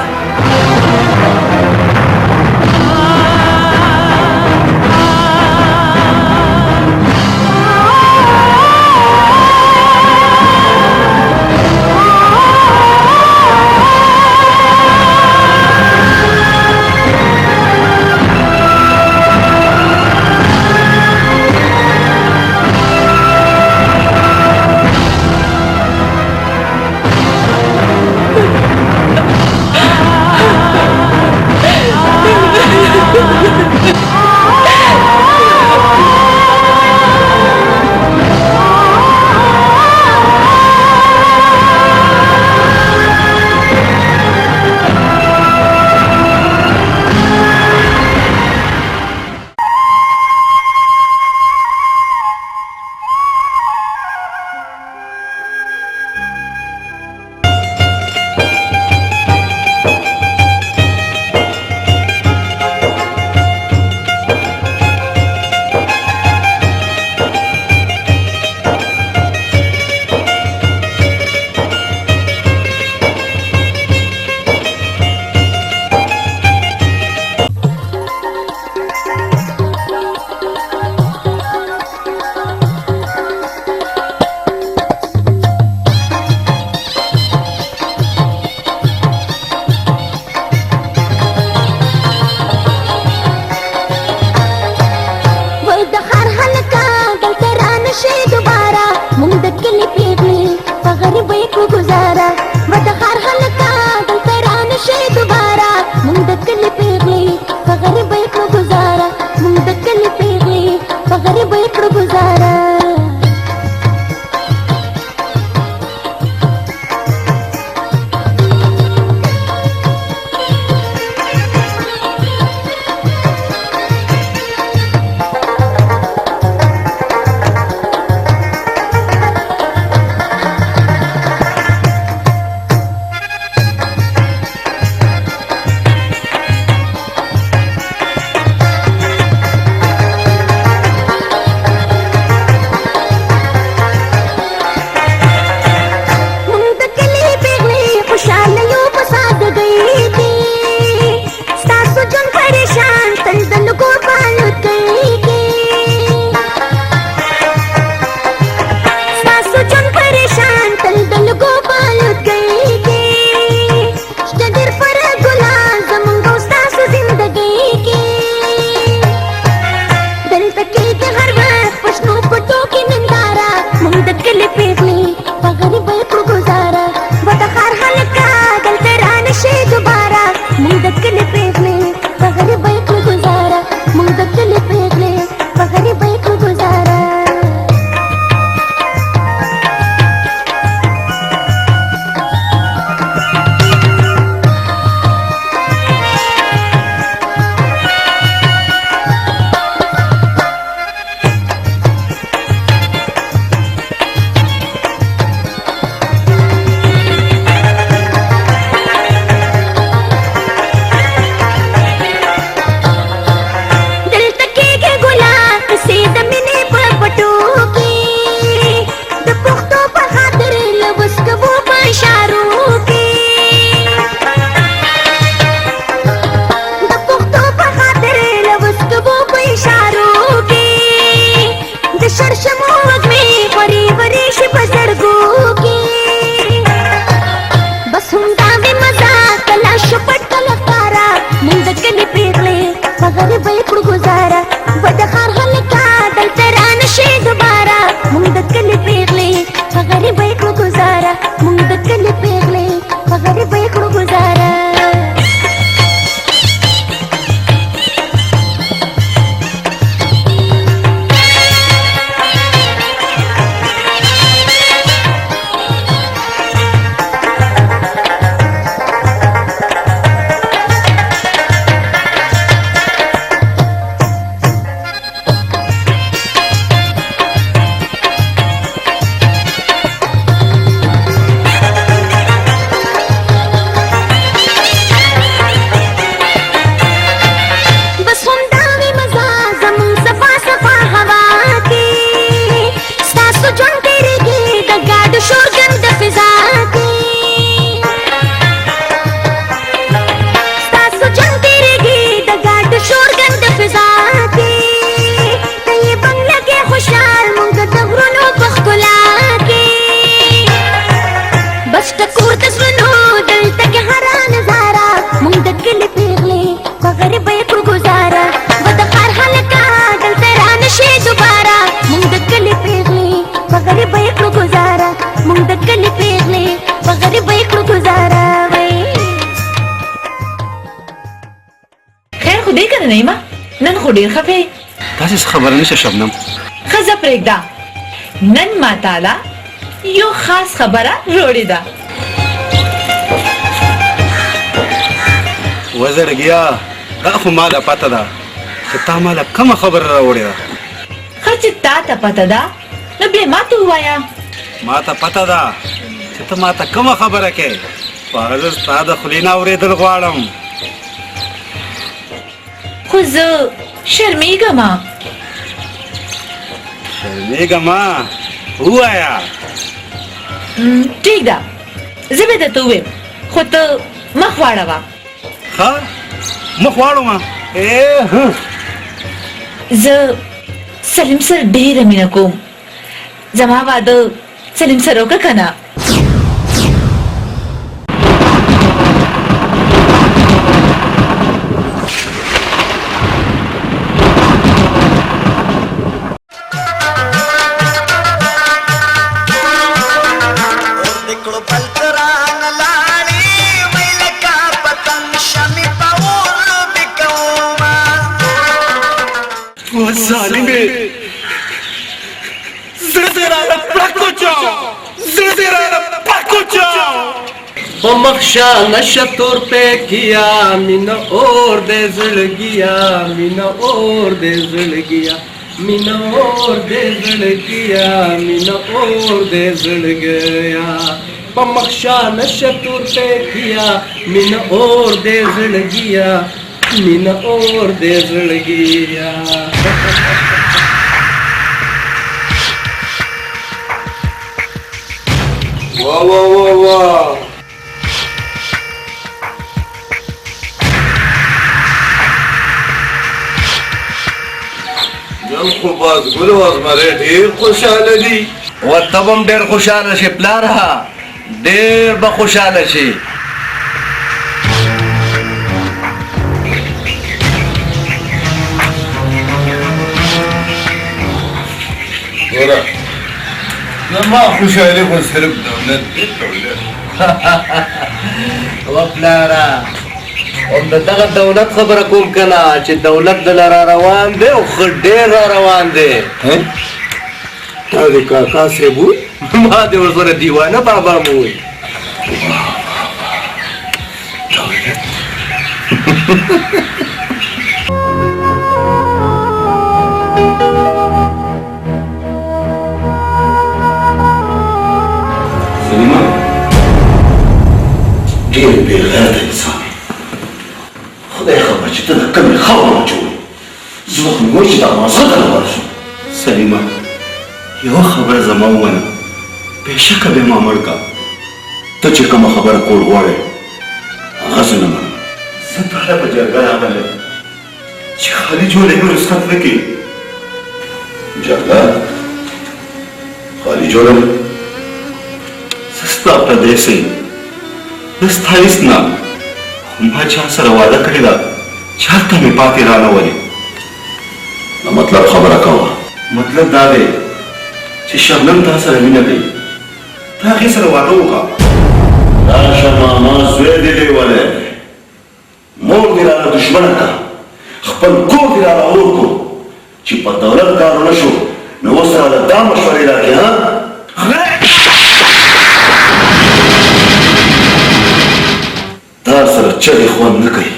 خو ډېر خفې داسې خبره نشه شبنم ښځه پرېږده نن ما تاله یو خاص خبره روړې ده وزړګیا دا خو ما له پته ده چې تا ما له کومه خبره راوړې ده ښه چې تا ته پته ده نو بیا ما ته ووایه ما ته پته ده چې ته ما ته کومه خبره کې خو هغه زه ستا د خولې نه اورېدل غواړم خو زه شرمېږم شرمېږمه ووایه ټیک ده زه به درته ووایم خو ته مخ واړوه ښه مخ واړومه زه سلیم سره ډېره مینه کوم زما واده سلیم سره وکړه که نه مخشا نشا تور پہ کیا مینا اور دے زڑ گیا مینا اور دے زڑ گیا مینا اور دے زڑ گیا مینا اور دے زڑ گیا مخشا نشا تور پہ کیا مینا اور دے زڑ گیا مینا اور دے زڑ گیا واہ واہ واہ واہ نن خو بازګل او ازمرې ډېر خوشحاله دي ورته به هم ډېر خوشحاله شي پلاره ډېر به خوشحاله شي ګوره زما خوشحالي خو صرف دولت دی دولت و پلاره هم د دغه دولت خبره کوم که نه چې دولت دله را روان دی او ښه ډېر را روان دی تا د کاکا صاحب ووی ما دې ورسره دیوانه بابا مو ووی سلیمان ډېر بېغیرته انسان خدای خبر چې ته د کومې خبره جوړې زه خو مې وایي چې دا مازغه ته ورشم سلیمان یوه خبره زما ومنه بېشکه به ما مړ کا ته چې کومه خبره کول غواړې هغه زه نه منم زه تاله په جرګه راغلی یم چې خالي جوړې مې رسخت نه کړي جرګه خالي جوړه زه ستا پردیسی یم زه ستا هېڅ نه ما چا سره واده کړې ده چې هلته مې پاتې رانولې نو مطلب خبره کوه مطلب دا دی چې شبنم تا سره مینه کوي ته هغې سره واده وکړه راشه ماما زوی دې لیولی مور دې راله دښمنه کړه خپل کور دې راله اور کړو چې په دولت کار ونه شو نو اوس راله دا مشورې راکړې ها تا سره چغې خوند نه کوي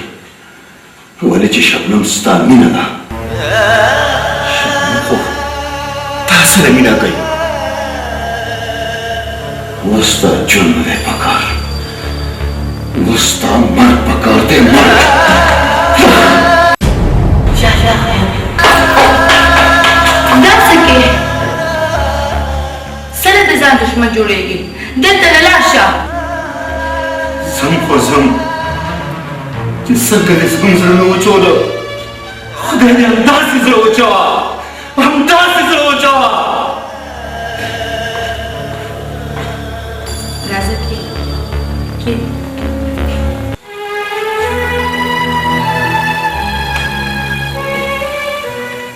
ولې چې شبنم ستا مینه ده شبنم خو تا سره مینه کوي اوس ستا ژوند نه دی پکار اوس ستا مرګ پکار دی مرګ داسې کې سره د ځان دښمن جوړېږي دلته نه لاړ شه زم خو زم چې څنګه دې زموږ زړه نه وچوله خدای دې همداسې زړه وچوه همداسې زړه وچوه راځه کې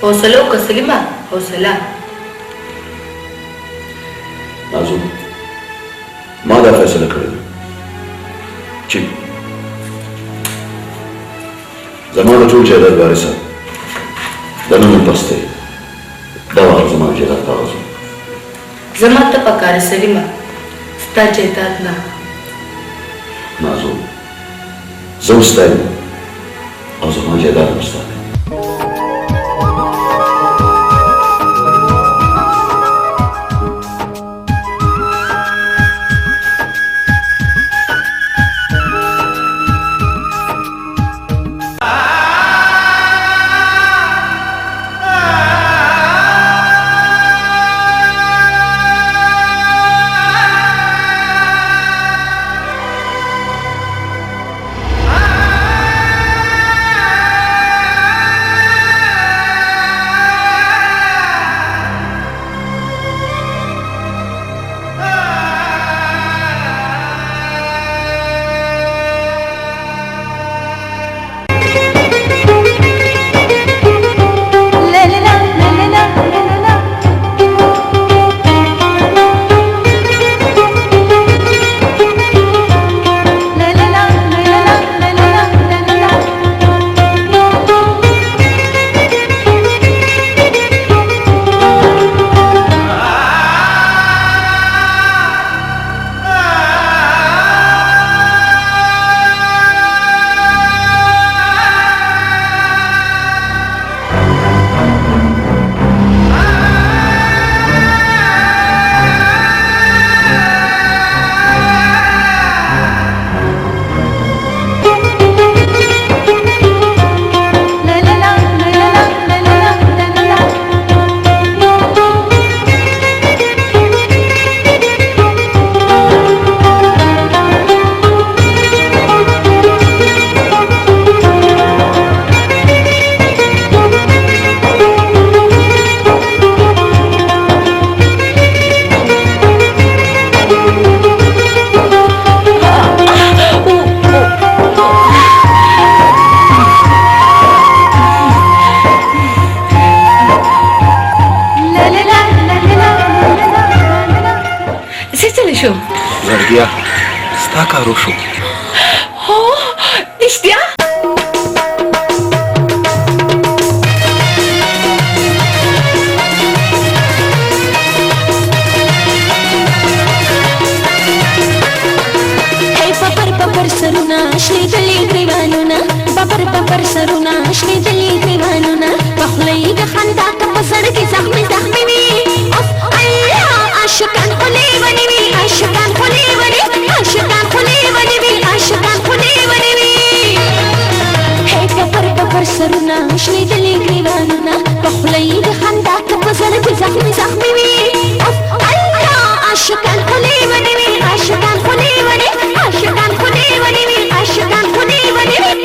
حوصله وکړه سلیمه حوصله نازو ما دا فیصله کړې ده چې زما د ټول جایداد وارثه د نن پس دی دا واخله زما د جایداد کاغذونه زما ته پکاره سلیمه ستا جایداد نه نازو زه هم ستا یم او زما جایداد هم ستا دی زړګیا ستا کار وشو هو رښتیا ببر سرونه شنیدلې ګریوانونه ببر سرونه شنیدلې ګریوانونه په خوله یې د خندا که په زړه کې زخمي زخمي وي عاشقان خولې ونې وي عاشقان خولې ونې عاشقان خولې ونې وي عاشقان خولې ونې وي ببر سرونه شنیدلې ګریوانونه په خوله یې د خندا که په زړه کې زخمي زخمي وي عاشقان خولې ونې وي عاشقان خولې ونې عاشقان خولې ونې وي عاشقان خولې ونې وي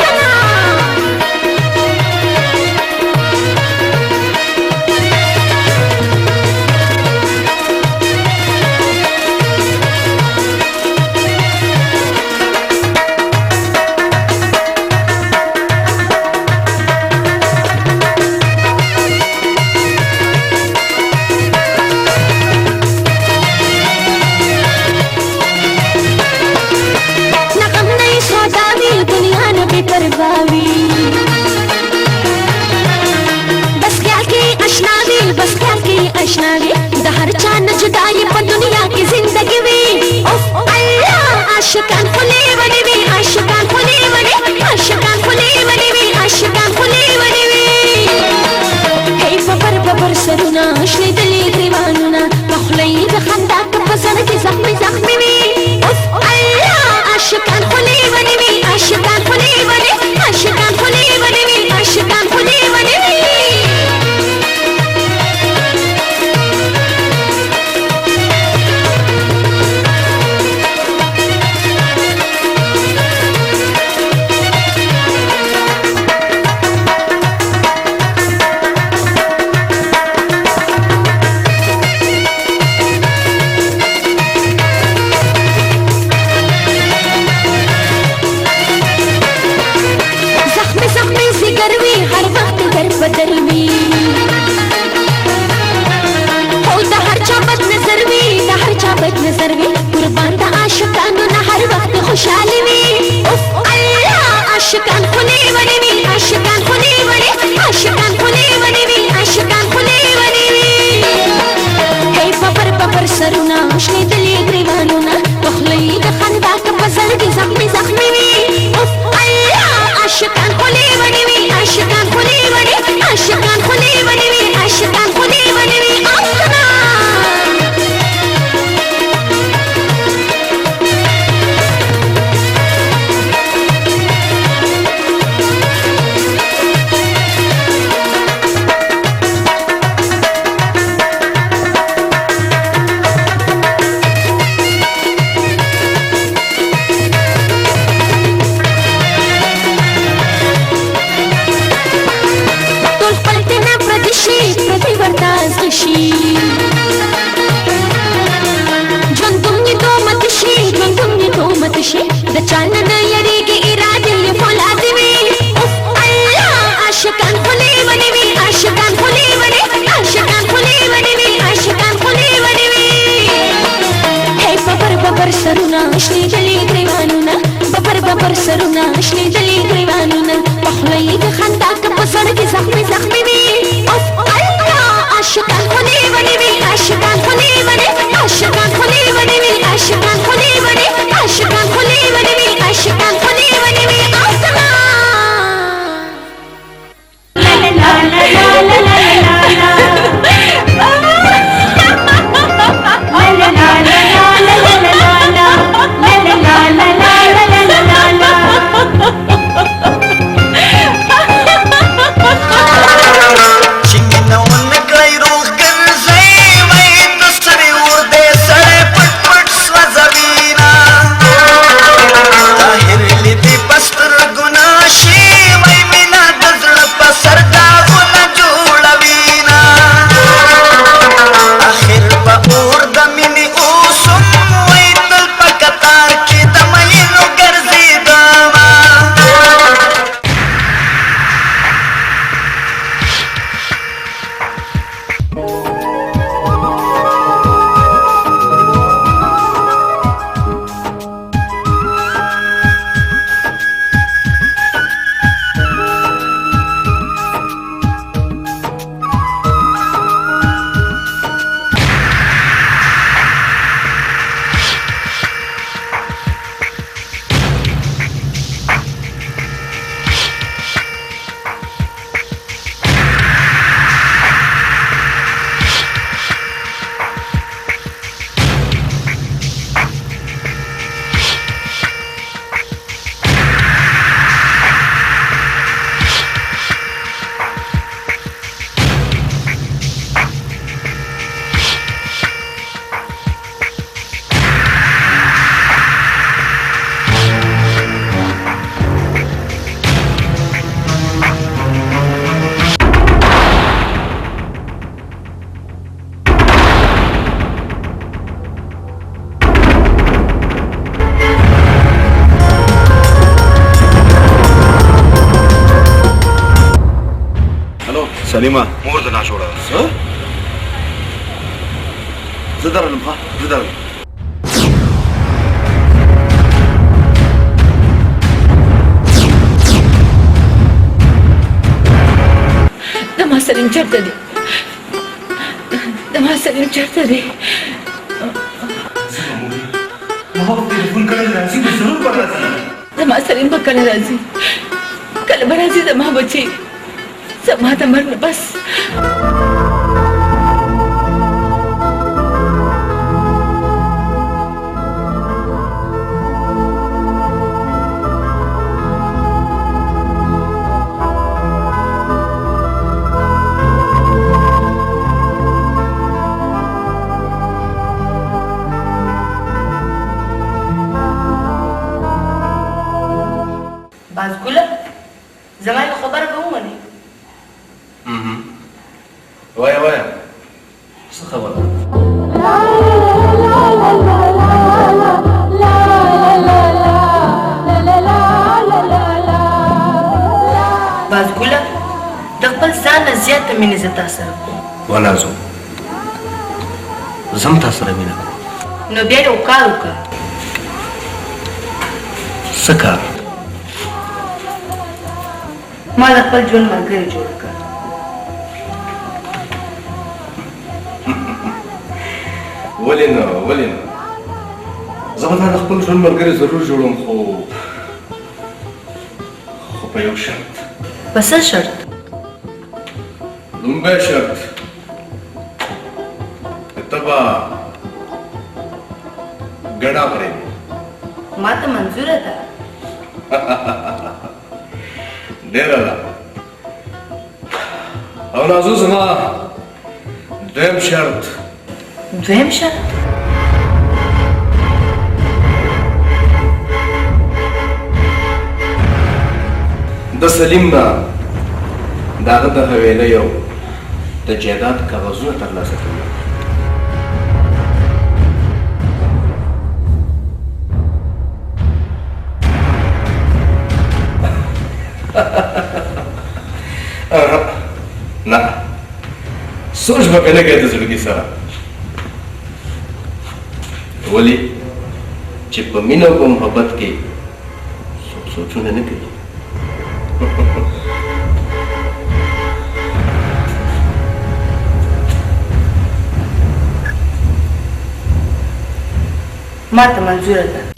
اشناوی د هر چا نه جدای په دنیا کې زندګي وي عاشقان خولې ونې وي عاشقان خولې ونې عاشقان خولې ونې وي عاشقان خولې ونې وي ببر سرونه شنیدلې ګریوانونه په خوله یې د خندا که په زړه کې زخمي زخمي وي عاشقان خولې ونې وي عاشقان خولې ونې عاشقان خولې ونې وي عاشقان خولې ونې وي نظر وي قربان د عاشقانو نه هر وخت خوشحالي وي الله عاشقان خولې ونې وي عاشقان خولې ونې عاشقان خولې ونې وي لچان نه یریږي ارادې یې فولادي وي اوف الله عاشقان خولې ونې وي عاشقان خولې ونې عاشقان خولې ونې وي عاشقان خولې ونې وي هی ببر ببر سرونه شنېدلي ګریوانونه ببر ببر سرونه شنېدلي ګریوانونه په خوله یې د خندا که په زړه کې زخمي زخمي وي اوف الله عاشقان خولې ونې وي عاشقان خولې ونې عاشقان خولې ونې وي عاشقان خولې ونې عاشقان خولې ونې وي عاشقان خولې ونې وي آسمان لا لا لا لا لا لا سلیمه مور د ناشوړه زه درلم ښه زه درلم زما سلیم چېرته دی زما سلیم چېرته دی زما سلیم به کله راځي کله به راځي زما بچی زما د مرګ نه بس بازګله زما یوه خبره به ومنې وایه وایه څه خبره بازګله د خپل ځان نه زیاته مینه زه تا سره کوم ونازو زه هم تا سره مینه کوم نو بیا یو کار وکړه څه کار ما د خپل ژوند ملګری جوړ کړ ولې نه زه به تا د خپل ژوند ملګری ضرور جوړوم خو په یو شرط په څه شرط لومبی شرط ته به ګډه پرېږدې ما ته منظوره ده ډېره ده او نازو زما دویم شرط دویم شرط د سلیم نه د هغه د حویلیو د جایداد کاغذونه ترلاسه کوي سوچ به کنه کې د زړګي سره ولی چې په مینه او محبت کې سوچونه نه کوي ما ته منظوره ده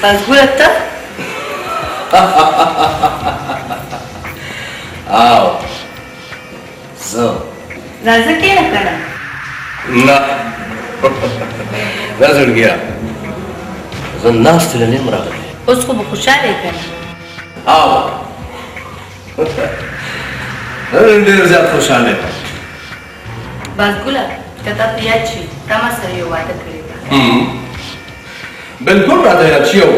مزبوطه ته او زه راځه کېنه کنه نه نه زړګیا زه ناست له نیم راغلی اوس خو به خوشحاله یې کنه او نن ډېر زیات خوشحاله یم بازګله که تا په یاد شي تا ما سره یو واده کړی دی بالکل راته یاد شي او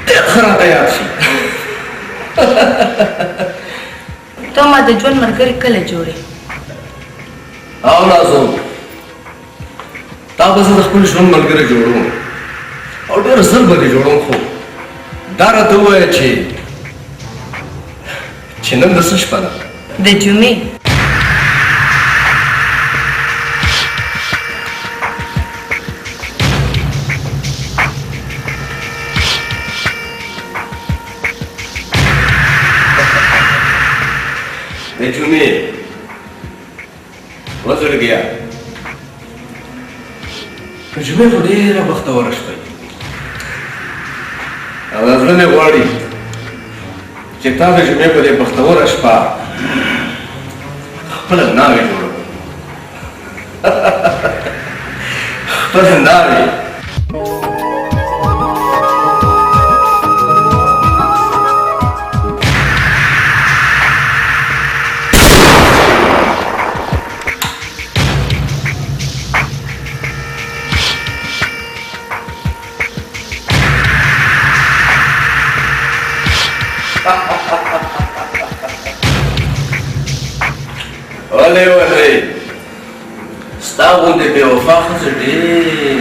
ډېر ښه راته یاد شي. ته ما د ژوند ملګری کله جوړې؟ او نازو تا به زه د خپل ژوند ملګری جوړوم او ډېر ژر به دې جوړوم، خو دا راته ووایه چې نن د څه شپه ده؟ د جمعې. د جمعې وزړګیا د جمعې خو ډېره بختوره شپه وي او زړه مې غواړي چې تا د جمعې په دې بختوره شپه خپله ناوې جوړه کړو. خپله ناوې ولې ستا غوندې بې وفا ښځه ډېرې.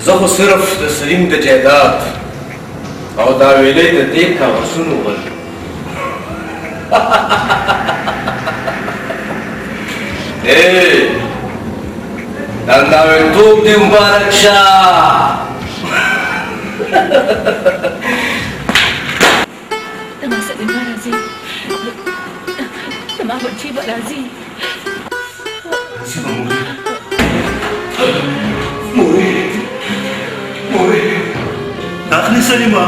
زه خو صرف د سلیم د جایداد او د حویلۍ د دې کاغذونو ول. دا ناوېتوب دې مبارک شه. زما سلیم به راځي، زما بچی به راځي. مورې داخلي سلیمه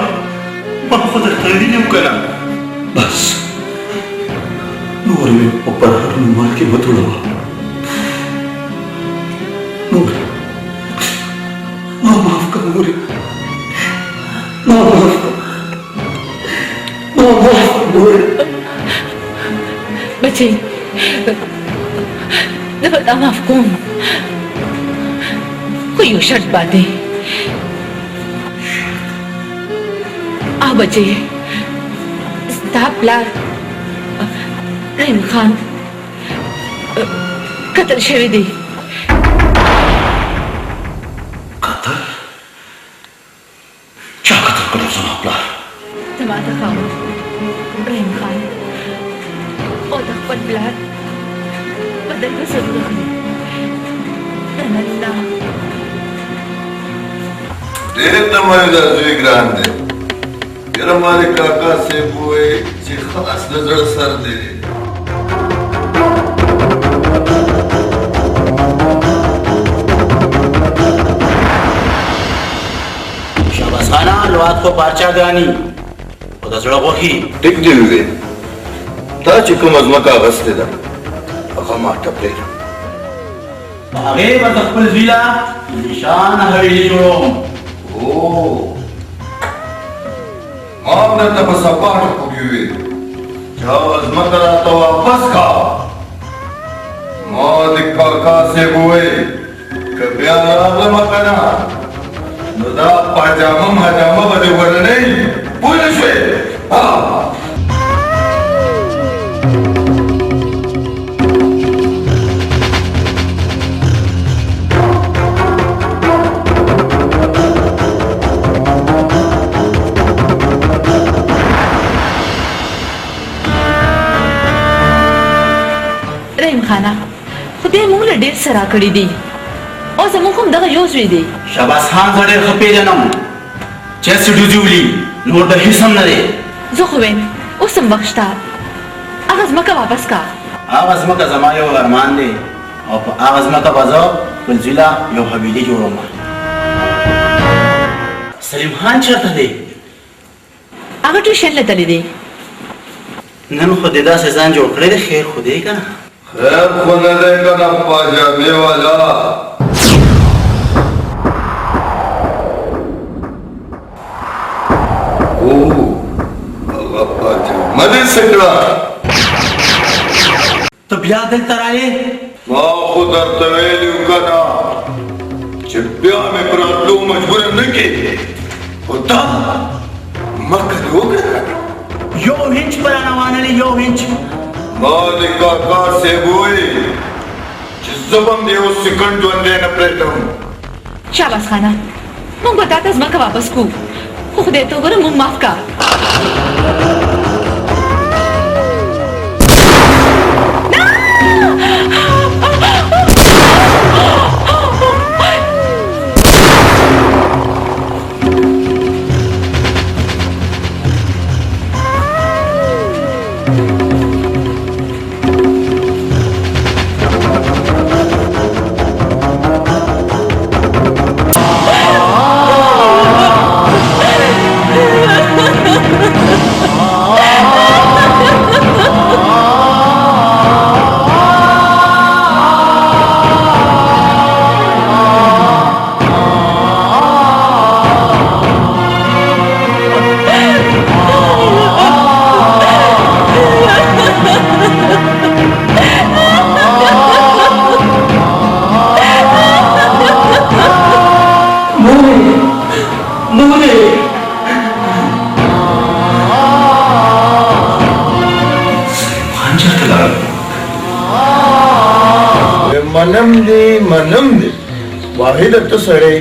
ما خو درته ویلي وو که نه؟ بس نور مې په پرهر نومال کې وتوړوه. مورې ما معاف کړه، مورې ما معاف کړه، ما معاف کړه مورې. بچی زه به تا معاف کوم، خو یو شرط باندې. بچی ستا پلار رحیم خان قتل شوی دی. قتل؟ چا قتل کړو زما پلار؟ زما د خاوند رحیم خان او د خپل پلار بدل به ضرور اخلي. نن الله ډېر تمه ده زوی ګران دی. یاره مالې کاکا صاحب ووایي چې خاص د زړه سر دی. شهباز خانه لوات خو پارچاګاني خو د زړه غوښې. ټیک دی ووی تا چې کومه ځمکه اخیستې ده هغه ما ته پرېږده. په هغې به د خپل زوی له نشان حویلي جوړوم. ما هم درته په سپاټه پوکې وې چې هغه ځمکه راته واپس کا. ما د کاکا صاحب وویل که بیا راغلمه که نه نو دا پاجامه ماجامه به دې ورنۍ پوه نه شوې. خانه خدای موږ له ډېر څه راکړي دي او زموږ هم دغه یو زوی دی. شهباز خان زه ډېر ښه پېژنم چې هسې ډوزي ولي نور د هېڅ هم نه دی. زه خو وایم اوس هم وخت شته، هغه ځمکه واپس کا. هغه ځمکه زما یو ارمان دی او په هغه ځمکه به زه خپل زوی له یو حویلي جوړوم. سلیم خان چېرته دی؟ هغه ټیوشن له تللی دی. نن خو دې داسې ځان جوړ کړی دی، خیر خو دی که نه؟ خیر خو نه دی که نه پاجامې والا. هغه پاجامه دې څه کړه؟ ته بیا دلته رایې؟ ما خو درته ویلي وو که نه چې چې بیا مې پر راتلو مجبور نه کې خو تا مکه دې وکړه یو هنچ پر روانلی یو هنچ ما د کاکا صاحب وویل چې زه به هم د یو سکند ژوندی نه پرېږدم شاباس خانه مونږ به تا ته ځمکه واپس کوو خو خدای ته وګوره مونږ معاف کا منم دی واحد ته سړی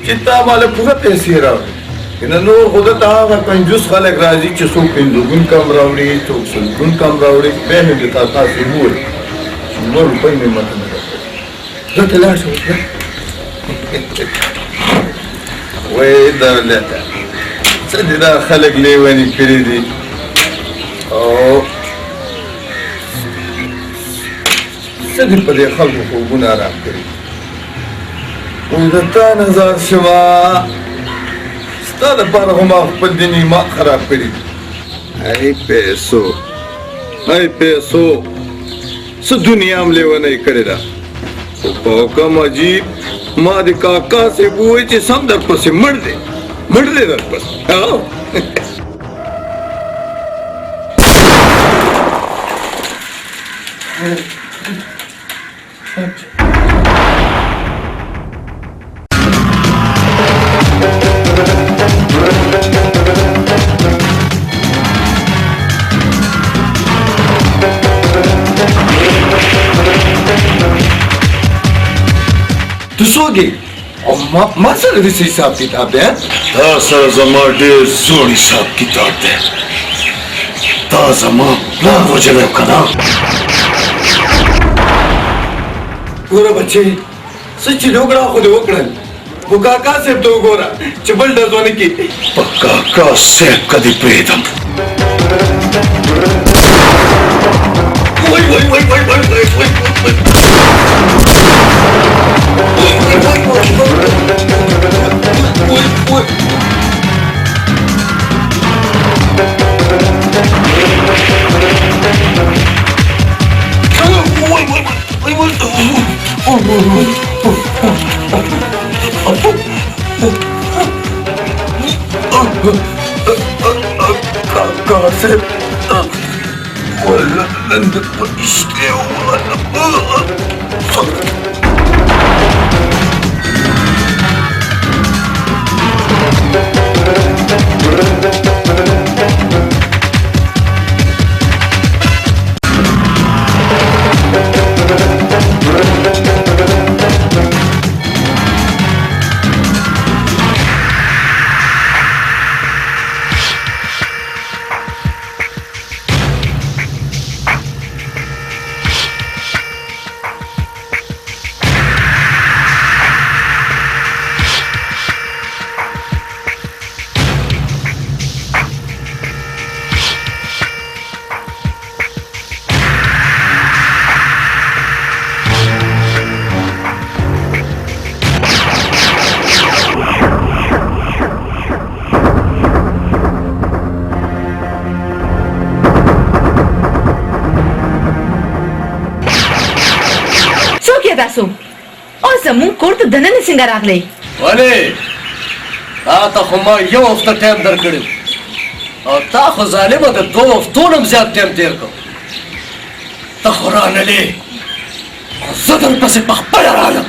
چې تا ماله پوره پیسې راوړي کنه نور خو ته هغه کنجوس خلک راځي چې څوک پنځوګون کم راوړي څوک سلګون کم راوړي بیا مې د تا تاسې وویل نور روپۍ مې ماته نه راکړي زه ته لاړ شم وایي دولته څه دې دا خلک لیوني کړي دي او څه دې په دې خلکو خوبونه آرام کړي اوس د تا نظر شوه ستا دپاره خو ما خپل دین ایمان خراب کړي ای پیسو څه دنیا هم لیونی کړې ده خو په حکم عجیب ما د کاکا صاحب ووایي چې سم درپسې مړ دی درپسې Tu sogi? او ما سره د حساب کتاب دی تا سره زما ډېر زوړ حساب کتاب دی تا زما پلار وژلی که نه ګوره بچې څه چې وکړه خو دې وکړل خو کاکا صاحب ته وګوره چې بل ډز ونه کړي په کاکا صاحب که دې پرېږدم کاکا صاحب ولا نن د پرشتې تاسو او زمون کور ته دننه څنګه راغلی ولې تا ته خو ما یو هفته ټایم درکړی او تا خو ظالمه د 2 هفتو نه هم زیات ټایم تېر کړ ته خو رانلې زه درپسې په خپله رالم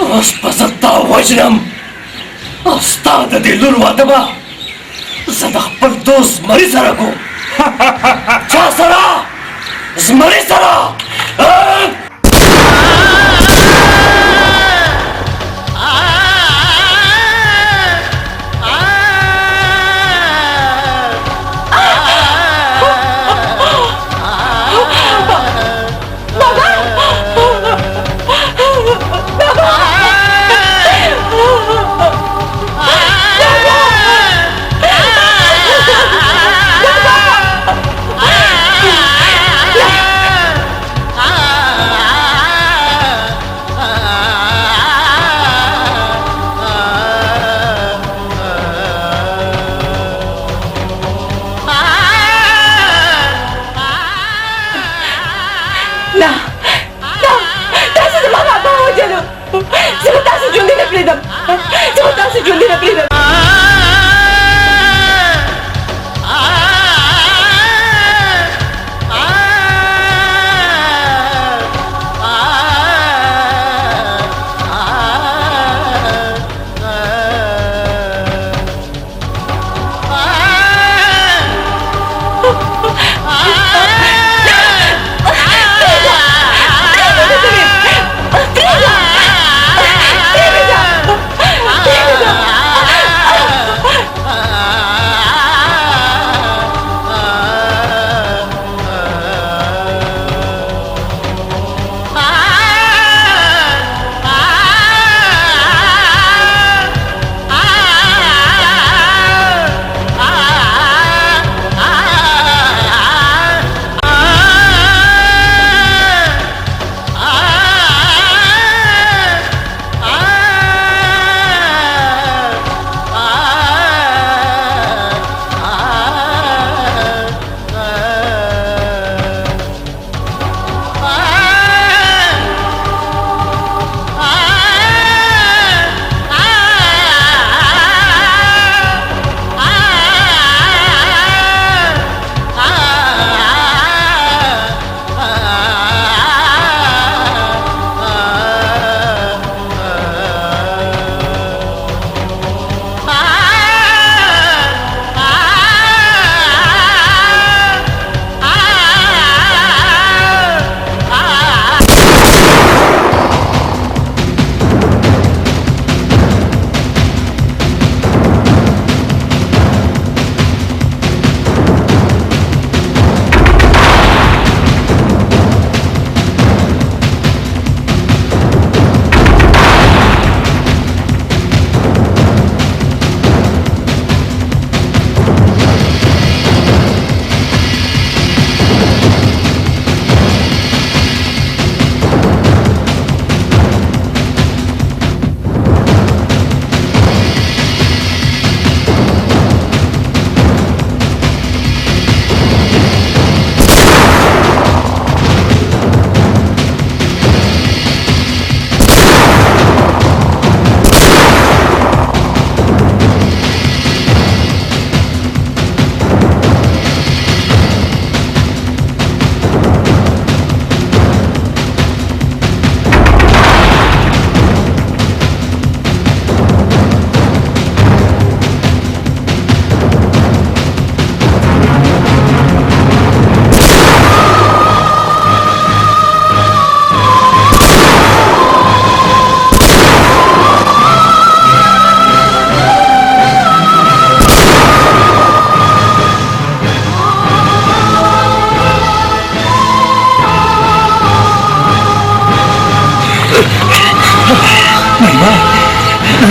اوس به زه تا وژنم او ستا د دې لور واده به زه د خپل دوست زمري سره کوم چا سره زمري سره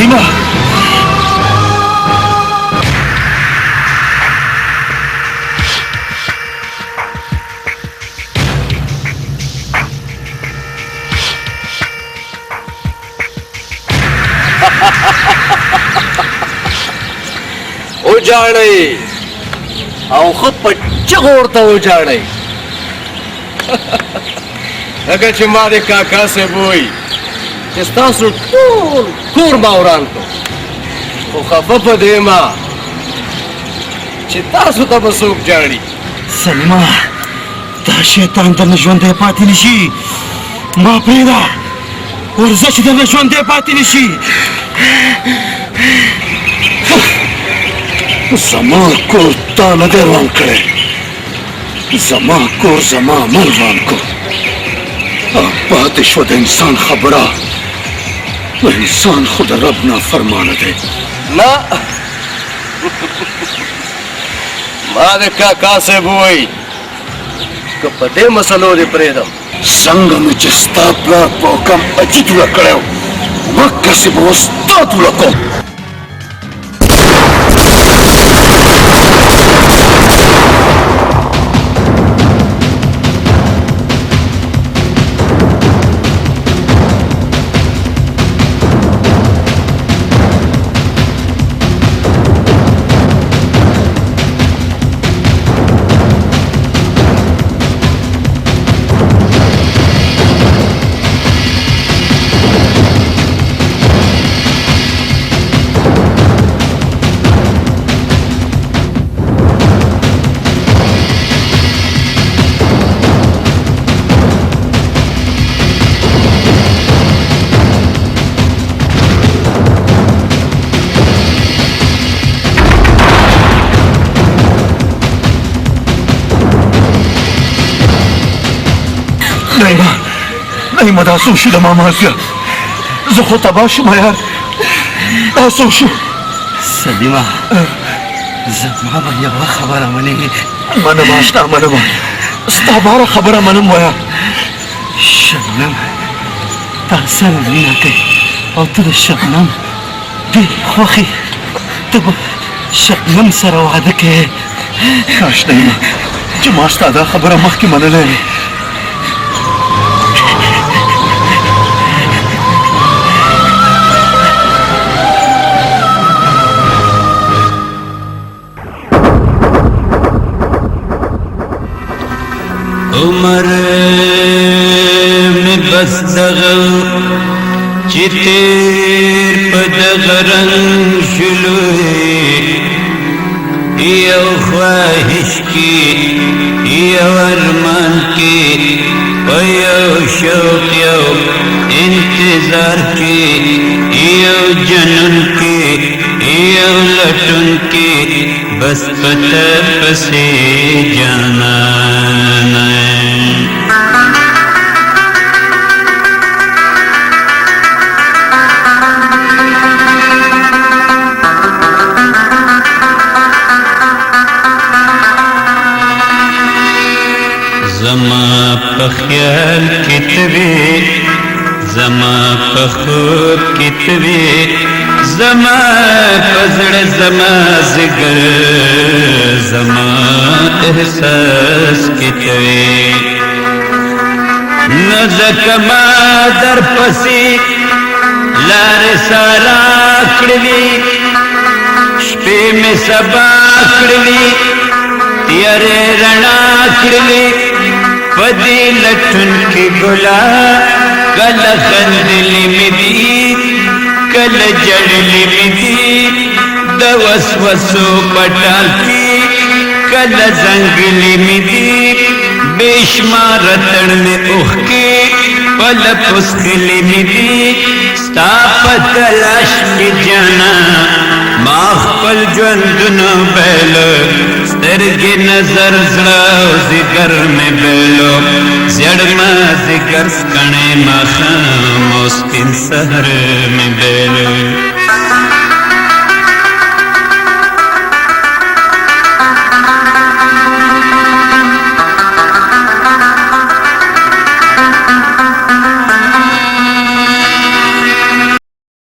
نعيمة وجاړی او خو په چغو ورته وجاړی لکه چې ما د کاکا صاحب وایي چې ستاسو ټول کور ما وران کړو خو خفه په دې ما چې تاسو ته به څوک جاړي سلیما دا شیطان درنه ژوندی پاتې نشي ما پرېږده ورځه چې دغه ژوندی پاتې نه شي. زما کور تا نه دی وران کړی، زما کور زما عمل وران کړ. پاتې شوه د انسان خبره، انسان خو د رب نافرمانه دی. نه ما د کاکا صاحب ووایي که په دې مسلو دې پرېږدم څنګه مې چې ستا پلار په حکم اجي توله کړی و، مکسې به اوس تا توله کوم. نعیمه دا څه وشو د ماما زویه، زه خو تباه شوم یار، دا څه وشو؟ سلیمه زما به یوه خبره منې؟ منم اشنا منم، ستا باره خبره منم وایه. شبنم تا سره مینه کوي او ته د شبنم ډېر خوښ یې، ته به شبنم سره واده کوې. کاش نعیمه چې ما ستا دا خبره مخکې منلی وې. عمر میں بس دغل چی تیر پا دغرنگ شلوئے، یو خواہش کی یو ارمان کی یو شوق یو انتظار کی یو جنون کی یو لٹن کی بس پتہ پسے جانا زما پخیال کتوی زما پخوب کتوی زما پزړ زما زګر زما احساس کتوی نزکما در پسی لار سارا کړلی شپې می سبا کړلی تیارې رڼا کړلی پدې لټون کې ګلا کله خندلې مې دي کله جړلې مې دي د وسوسو پټال کې کله زنګلې مې دي بشمار تړ مې اوخ کې پل پسخلې مې دي ستا په تلاش کې جانا ما خپل ژوندونه بیل سترګې نظر زړه ذکر مې بیلو زړ ما ذکر سکڼې ماښام او سپین سهر مې بیلو